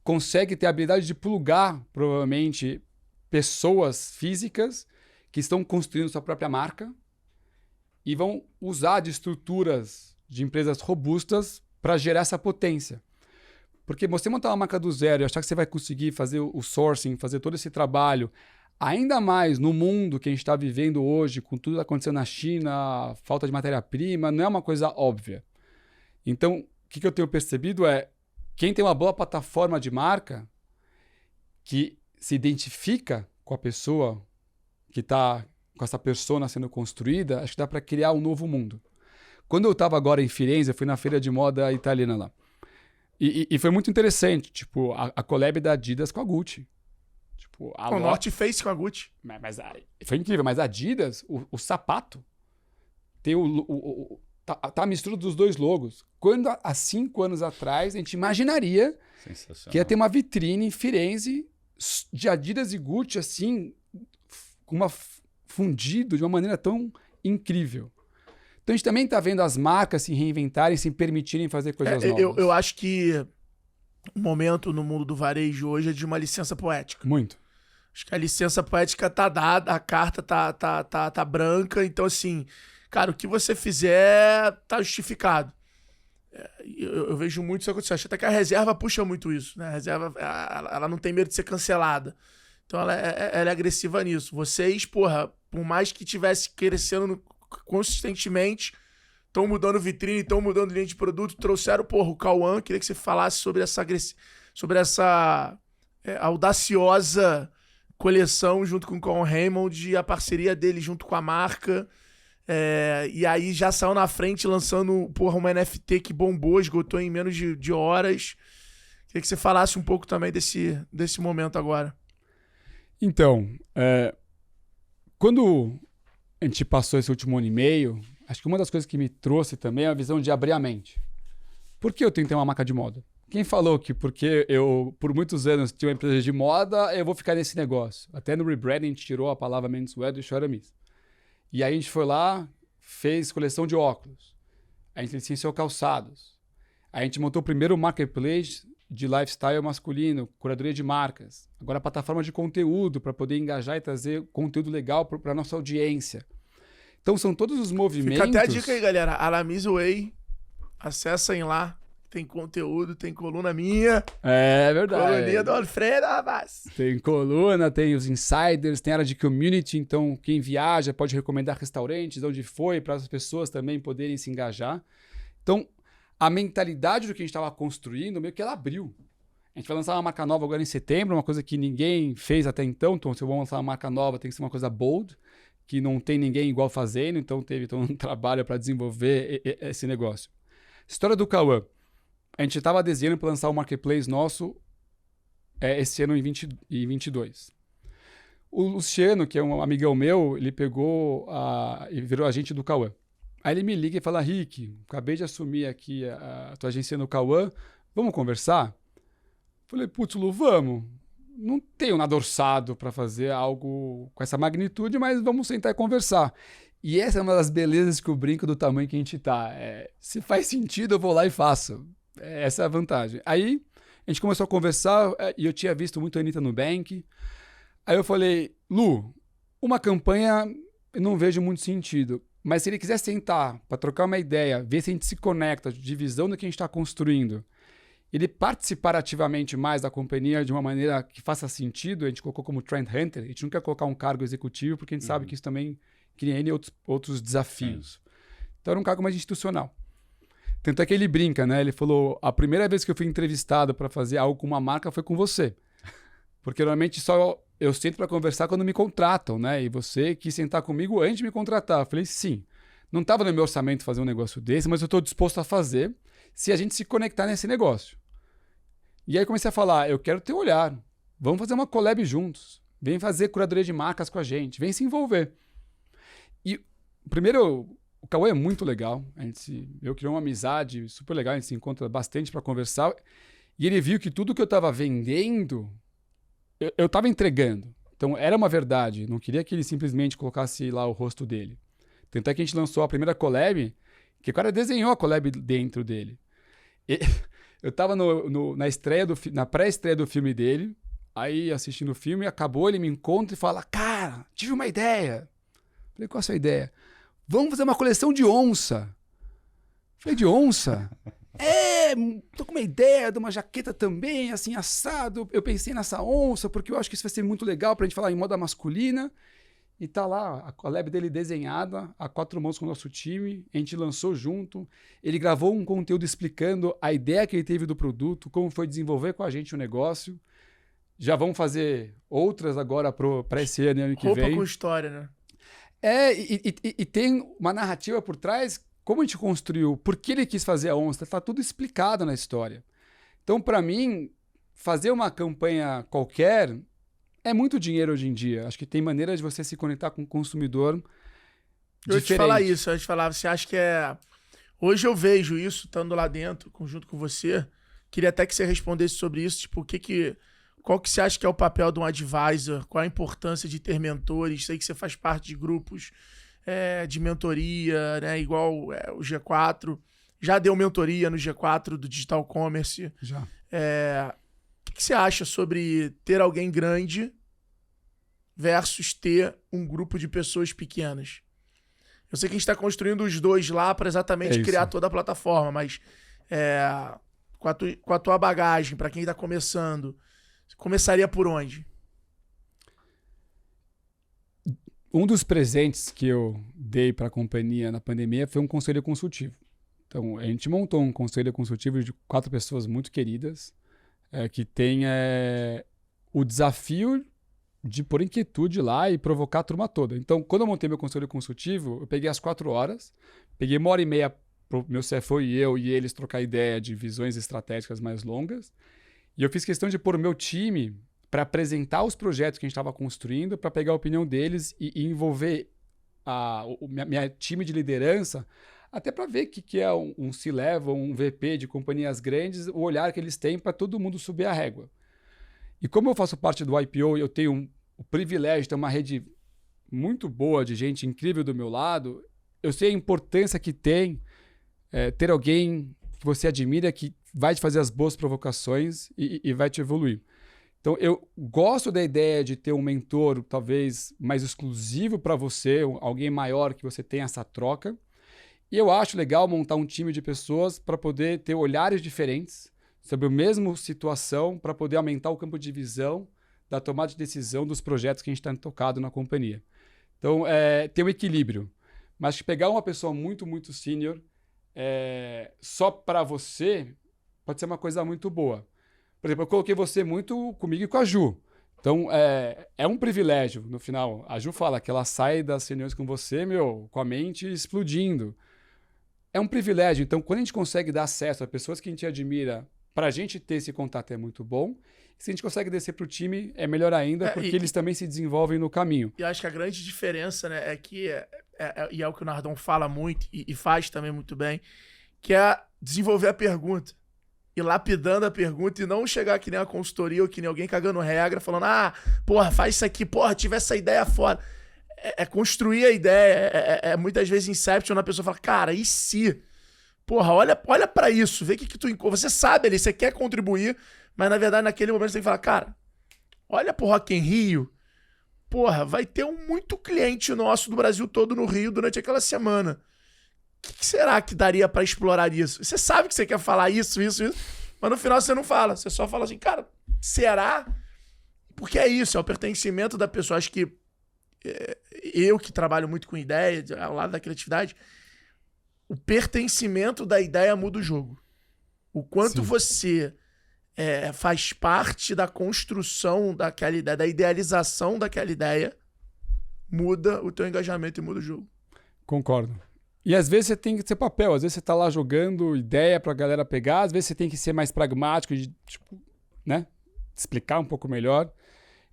consegue ter a habilidade de plugar, provavelmente, pessoas físicas que estão construindo sua própria marca e vão usar de estruturas de empresas robustas para gerar essa potência. Porque você montar uma marca do zero e achar que você vai conseguir fazer o sourcing, fazer todo esse trabalho, ainda mais no mundo que a gente está vivendo hoje, com tudo que está acontecendo na China, falta de matéria-prima, não é uma coisa óbvia. Então, o que eu tenho percebido é quem tem uma boa plataforma de marca que se identifica com a pessoa que está com essa persona sendo construída, acho que dá para criar um novo mundo. Quando eu estava agora em Firenze, eu fui na feira de moda italiana lá. E foi muito interessante, tipo, a collab da Adidas com a Gucci. Tipo, O North Face com a Gucci. Mas foi incrível, mas a Adidas, o sapato, tem tá a mistura dos dois logos. Quando há 5 anos atrás, a gente imaginaria que ia ter uma vitrine em Firenze de Adidas e Gucci, assim, fundido de uma maneira tão incrível. Então a gente também está vendo as marcas se reinventarem, se permitirem fazer coisas novas. Eu acho que o momento no mundo do varejo hoje é de uma licença poética. Muito. Acho que a licença poética tá dada, a carta tá branca, então assim, cara, o que você fizer tá justificado. Eu vejo muito isso acontecer. Acho até que a reserva puxa muito isso, né? A reserva, ela não tem medo de ser cancelada. Então ela é agressiva nisso. Vocês, porra, por mais que tivesse crescendo consistentemente, estão mudando vitrine, estão mudando linha de produto, trouxeram, porra, o Cauã. Queria que você falasse sobre essa audaciosa coleção junto com o Con Raymond e a parceria dele junto com a marca. E aí já saiu na frente lançando, porra, uma NFT que bombou, esgotou em menos de horas. Queria que você falasse um pouco também desse momento agora. Então, quando a gente passou esse último ano e meio, acho que uma das coisas que me trouxe também é a visão de abrir a mente. Por que eu tenho que ter uma marca de moda? Quem falou que porque eu, por muitos anos, tinha uma empresa de moda, eu vou ficar nesse negócio? Até no rebranding, a gente tirou a palavra menswear do Charamis. E aí a gente foi lá, fez coleção de óculos. A gente licenciou calçados. A gente montou o primeiro marketplace de lifestyle masculino, curadoria de marcas. Agora a plataforma de conteúdo para poder engajar e trazer conteúdo legal para a nossa audiência. Então são todos os movimentos... Fica até a dica aí, galera. Aramis Way. Acessem lá. Tem conteúdo, tem coluna minha. É verdade. Coluninha do Alfredo Abbas. Tem coluna, tem os insiders, tem área de community. Então quem viaja pode recomendar restaurantes, onde foi, para as pessoas também poderem se engajar. Então a mentalidade do que a gente estava construindo, meio que ela abriu. A gente vai lançar uma marca nova agora em setembro, uma coisa que ninguém fez até então. Então, se eu vou lançar uma marca nova, tem que ser uma coisa bold, que não tem ninguém igual fazendo. Então, teve todo um trabalho para desenvolver esse negócio. História do Cauã. A gente estava desenhando para lançar o marketplace nosso esse ano em 2022. O Luciano, que é um amigão meu, ele pegou e virou agente do Cauã. Aí ele me liga e fala, Rick, acabei de assumir aqui a tua agência no Cauã, vamos conversar? Falei, putz, Lu, vamos. Não tenho nada orçado para fazer algo com essa magnitude, mas vamos sentar e conversar. E essa é uma das belezas que eu brinco do tamanho que a gente tá. Se faz sentido, eu vou lá e faço. Essa é a vantagem. Aí a gente começou a conversar e eu tinha visto muito a Anitta Nubank. Aí eu falei, Lu, uma campanha eu não vejo muito sentido. Mas se ele quiser sentar para trocar uma ideia, ver se a gente se conecta, de visão do que a gente está construindo, ele participar ativamente mais da companhia de uma maneira que faça sentido, a gente colocou como Trend Hunter, a gente não quer colocar um cargo executivo, porque a gente sabe que isso também cria outros desafios. Então era um cargo mais institucional. Tanto é que ele brinca, né? Ele falou, a primeira vez que eu fui entrevistado para fazer algo com uma marca foi com você. Porque normalmente só eu sento para conversar quando me contratam, né? E você quis sentar comigo antes de me contratar. Eu falei, sim. Não estava no meu orçamento fazer um negócio desse, mas eu estou disposto a fazer se a gente se conectar nesse negócio. E aí comecei a falar, eu quero teu olhar. Vamos fazer uma collab juntos. Vem fazer curadoria de marcas com a gente. Vem se envolver. E primeiro, o Cauã é muito legal. Eu criei uma amizade super legal. A gente se encontra bastante para conversar. E ele viu que tudo que eu estava vendendo, eu estava entregando. Então era uma verdade. Não queria que ele simplesmente colocasse lá o rosto dele. Tanto é que a gente lançou a primeira collab, que o cara desenhou a collab dentro dele. Eu estava na pré-estreia do filme dele, aí assistindo o filme, acabou, ele me encontra e fala, cara, tive uma ideia. Falei, qual a sua ideia? Vamos fazer uma coleção de onça. Falei, de onça? Tô com uma ideia de uma jaqueta também, assim, assado. Eu pensei nessa onça, porque eu acho que isso vai ser muito legal pra gente falar em moda masculina. E tá lá, a collab dele desenhada, a 4 mãos com o nosso time, a gente lançou junto. Ele gravou um conteúdo explicando a ideia que ele teve do produto, como foi desenvolver com a gente o negócio. Já vamos fazer outras agora para esse ano que vem. Roupa com história, né? E tem uma narrativa por trás, como a gente construiu, por que ele quis fazer a onça, está tudo explicado na história. Então, para mim, fazer uma campanha qualquer é muito dinheiro hoje em dia. Acho que tem maneiras de você se conectar com o consumidor diferente. Eu ia te falar isso, você acha que Hoje eu vejo isso, estando lá dentro, junto com você. Queria até que você respondesse sobre isso, tipo, qual que você acha que é o papel de um advisor? Qual a importância de ter mentores? Sei que você faz parte de grupos de mentoria, né? Igual o G4. Já deu mentoria no G4 do Digital Commerce. Já. O que você acha sobre ter alguém grande versus ter um grupo de pessoas pequenas? Eu sei que a gente está construindo os dois lá para exatamente criar toda a plataforma, mas com a tua bagagem, para quem está começando, você começaria por onde? Um dos presentes que eu dei para a companhia na pandemia foi um conselho consultivo. Então, a gente montou um conselho consultivo de 4 pessoas muito queridas, que tem o desafio de pôr inquietude lá e provocar a turma toda. Então, quando eu montei meu conselho consultivo, eu peguei as 4 horas, peguei 1h30 para o meu CFO e eu e eles trocar ideia de visões estratégicas mais longas, e eu fiz questão de pôr o meu time para apresentar os projetos que a gente estava construindo, para pegar a opinião deles e envolver o minha time de liderança, até para ver o que é um C-level, um VP de companhias grandes, o olhar que eles têm para todo mundo subir a régua. E como eu faço parte do IPO e eu tenho o privilégio de ter uma rede muito boa de gente incrível do meu lado, eu sei a importância que tem ter alguém que você admira, que vai te fazer as boas provocações e vai te evoluir. Então, eu gosto da ideia de ter um mentor talvez mais exclusivo para você, alguém maior que você tenha essa troca. E eu acho legal montar um time de pessoas para poder ter olhares diferentes sobre a mesma situação, para poder aumentar o campo de visão da tomada de decisão dos projetos que a gente está tocado na companhia. Então, tem um equilíbrio. Mas pegar uma pessoa muito, muito sênior só para você pode ser uma coisa muito boa. Por exemplo, eu coloquei você muito comigo e com a Ju. Então, é um privilégio, no final. A Ju fala que ela sai das reuniões com você, com a mente explodindo. É um privilégio. Então, quando a gente consegue dar acesso a pessoas que a gente admira, para a gente ter esse contato é muito bom. Se a gente consegue descer para o time, é melhor ainda, porque eles também se desenvolvem no caminho. E eu acho que a grande diferença, né, é que, e é o que o Nardon fala muito e faz também muito bem, que é desenvolver a pergunta. Ir lapidando a pergunta e não chegar que nem a consultoria ou que nem alguém cagando regra, falando, porra, faz isso aqui, porra, tive essa ideia foda. É construir a ideia, muitas vezes inception, a pessoa fala, cara, e se? Porra, olha pra isso, vê o que tu... Você sabe ali, você quer contribuir, mas na verdade naquele momento você tem que falar, cara, olha pro Rock in Rio, porra, vai ter muito cliente nosso do Brasil todo no Rio durante aquela semana. O que será que daria pra explorar isso? Você sabe que você quer falar isso, mas no final você não fala, você só fala assim, cara, será? Porque é isso, é o pertencimento da pessoa. Acho que eu que trabalho muito com ideia, ao lado da criatividade, o pertencimento da ideia muda o jogo. O quanto você faz parte da construção daquela ideia, da idealização daquela ideia, muda o teu engajamento e muda o jogo. Concordo. E às vezes você tem que ser papel, às vezes você tá lá jogando ideia pra galera pegar, às vezes você tem que ser mais pragmático, explicar um pouco melhor.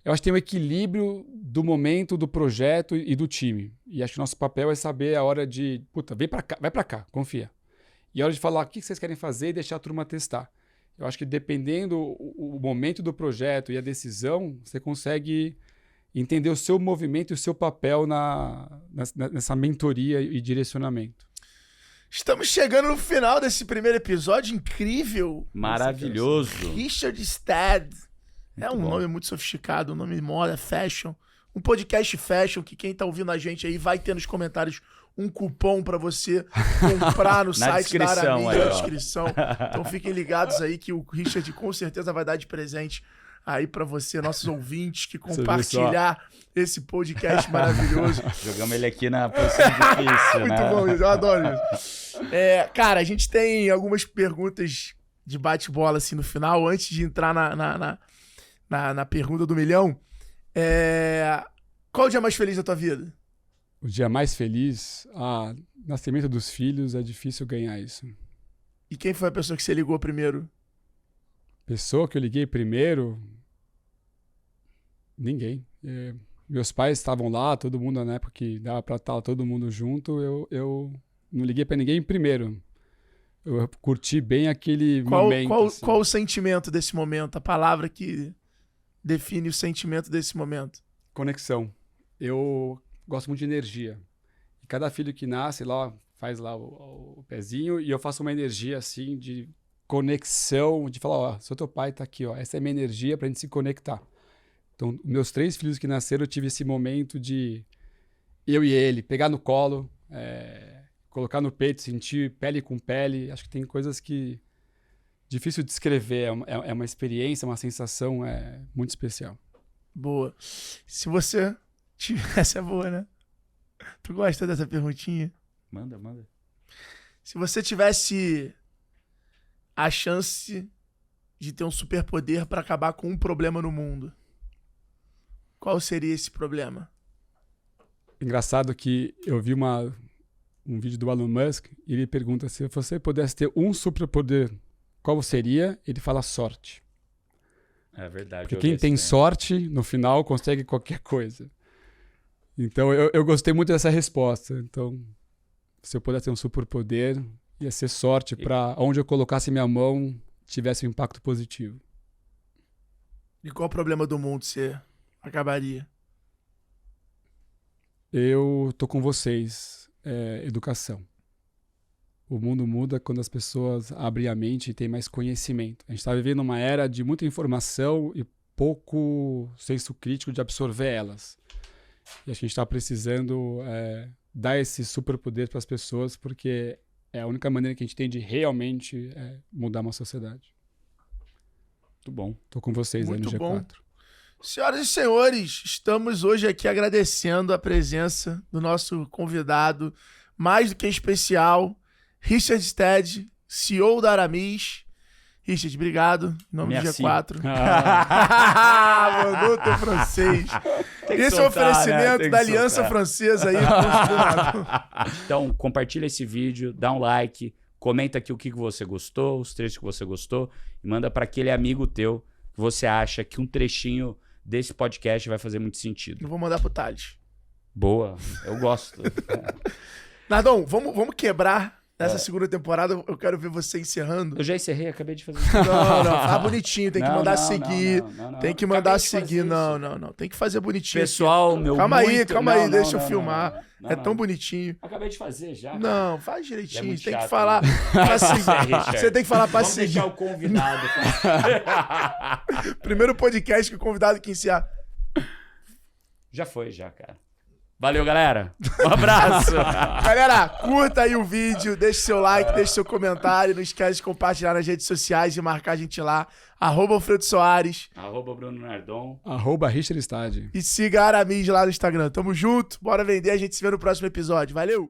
Eu acho que tem um equilíbrio do momento, do projeto e do time. E acho que o nosso papel é saber a hora de, vem pra cá, vai pra cá, confia. E a hora de falar o que vocês querem fazer e deixar a turma testar. Eu acho que dependendo o momento do projeto e a decisão, você consegue entender o seu movimento e o seu papel nessa mentoria e direcionamento. Estamos chegando no final desse primeiro episódio incrível. Maravilhoso. Richard Stad. É um bom. nome muito sofisticado, um nome moda, fashion. Um podcast fashion que quem tá ouvindo a gente aí vai ter nos comentários um cupom pra você comprar no site da Aramin, na descrição. Então fiquem ligados aí que o Richard com certeza vai dar de presente aí pra você, nossos ouvintes, que compartilhar esse podcast maravilhoso. Jogamos ele aqui na posição difícil, Muito né? bom, eu adoro isso. Cara, a gente tem algumas perguntas de bate-bola assim no final, antes de entrar na pergunta do milhão. Qual o dia mais feliz da tua vida? O dia mais feliz? Nascimento dos filhos, é difícil ganhar isso. E quem foi a pessoa que você ligou primeiro? Pessoa que eu liguei primeiro? Ninguém. Meus pais estavam lá, todo mundo na época que dava pra estar todo mundo junto, eu não liguei pra ninguém primeiro. Eu curti bem aquele momento. Assim. Qual o sentimento desse momento? A palavra que define o sentimento desse momento? Conexão. Eu gosto muito de energia. E cada filho que nasce lá, faz lá o pezinho, e eu faço uma energia assim de conexão, de falar, seu teu pai tá aqui, essa é a minha energia pra gente se conectar. Então, meus 3 filhos que nasceram, eu tive esse momento de eu e ele, pegar no colo, colocar no peito, sentir pele com pele. Acho que tem coisas que difícil de descrever, é uma experiência, uma sensação muito especial. Boa. Se você essa é boa, né? Tu gosta dessa perguntinha? Manda. Se você tivesse a chance de ter um superpoder para acabar com um problema no mundo, qual seria esse problema? Engraçado que eu vi um vídeo do Elon Musk e ele pergunta se você pudesse ter um superpoder, qual seria? Ele fala sorte. É verdade. Porque quem tem sorte, no final, consegue qualquer coisa. Então, eu gostei muito dessa resposta. Então, se eu pudesse ter um superpoder, ia ser sorte para onde eu colocasse minha mão tivesse um impacto positivo. E qual o problema do mundo você acabaria? Eu tô com vocês. Educação. O mundo muda quando as pessoas abrem a mente e têm mais conhecimento. A gente está vivendo uma era de muita informação e pouco senso crítico de absorver elas. E a gente está precisando dar esse superpoder para as pessoas, porque é a única maneira que a gente tem de realmente mudar uma sociedade. Muito bom. Tô com vocês aí no Muito G4. bom. Senhoras e senhores, estamos hoje aqui agradecendo a presença do nosso convidado, mais do que especial, Richard Stead, CEO da Aramis. Richard, obrigado. Em nome do G4. Mandou teu francês. Esse é o oferecimento da Aliança Francesa aí. Então, compartilha esse vídeo, dá um like, comenta aqui o que você gostou, os trechos que você gostou, e manda para aquele amigo teu que você acha que um trechinho desse podcast vai fazer muito sentido. Eu vou mandar pro Thales. Boa, eu gosto. Nardon, vamos quebrar nessa segunda temporada. Eu quero ver você encerrando. Eu já encerrei, acabei de fazer. Não, tá bonitinho. Tem que mandar seguir. Tem que mandar seguir. Não. Tem que fazer bonitinho. Pessoal, meu Calma aí, Não, deixa eu filmar. É tão bonitinho. Acabei de fazer já. Não, faz direitinho. É muito tem que chato, falar né? pra seguir. Richard. Você tem que falar pra Vamos seguir. deixar o convidado. Primeiro podcast que o convidado que iniciar. Já foi, cara. Valeu, galera. Um abraço. Galera, curta aí o vídeo, deixe seu like, deixe seu comentário. Não esquece de compartilhar nas redes sociais e marcar a gente lá. @Alfredo Soares. @Bruno Nardon. Richard Stead. E siga a Aramis lá no Instagram. Tamo junto, bora vender. A gente se vê no próximo episódio. Valeu!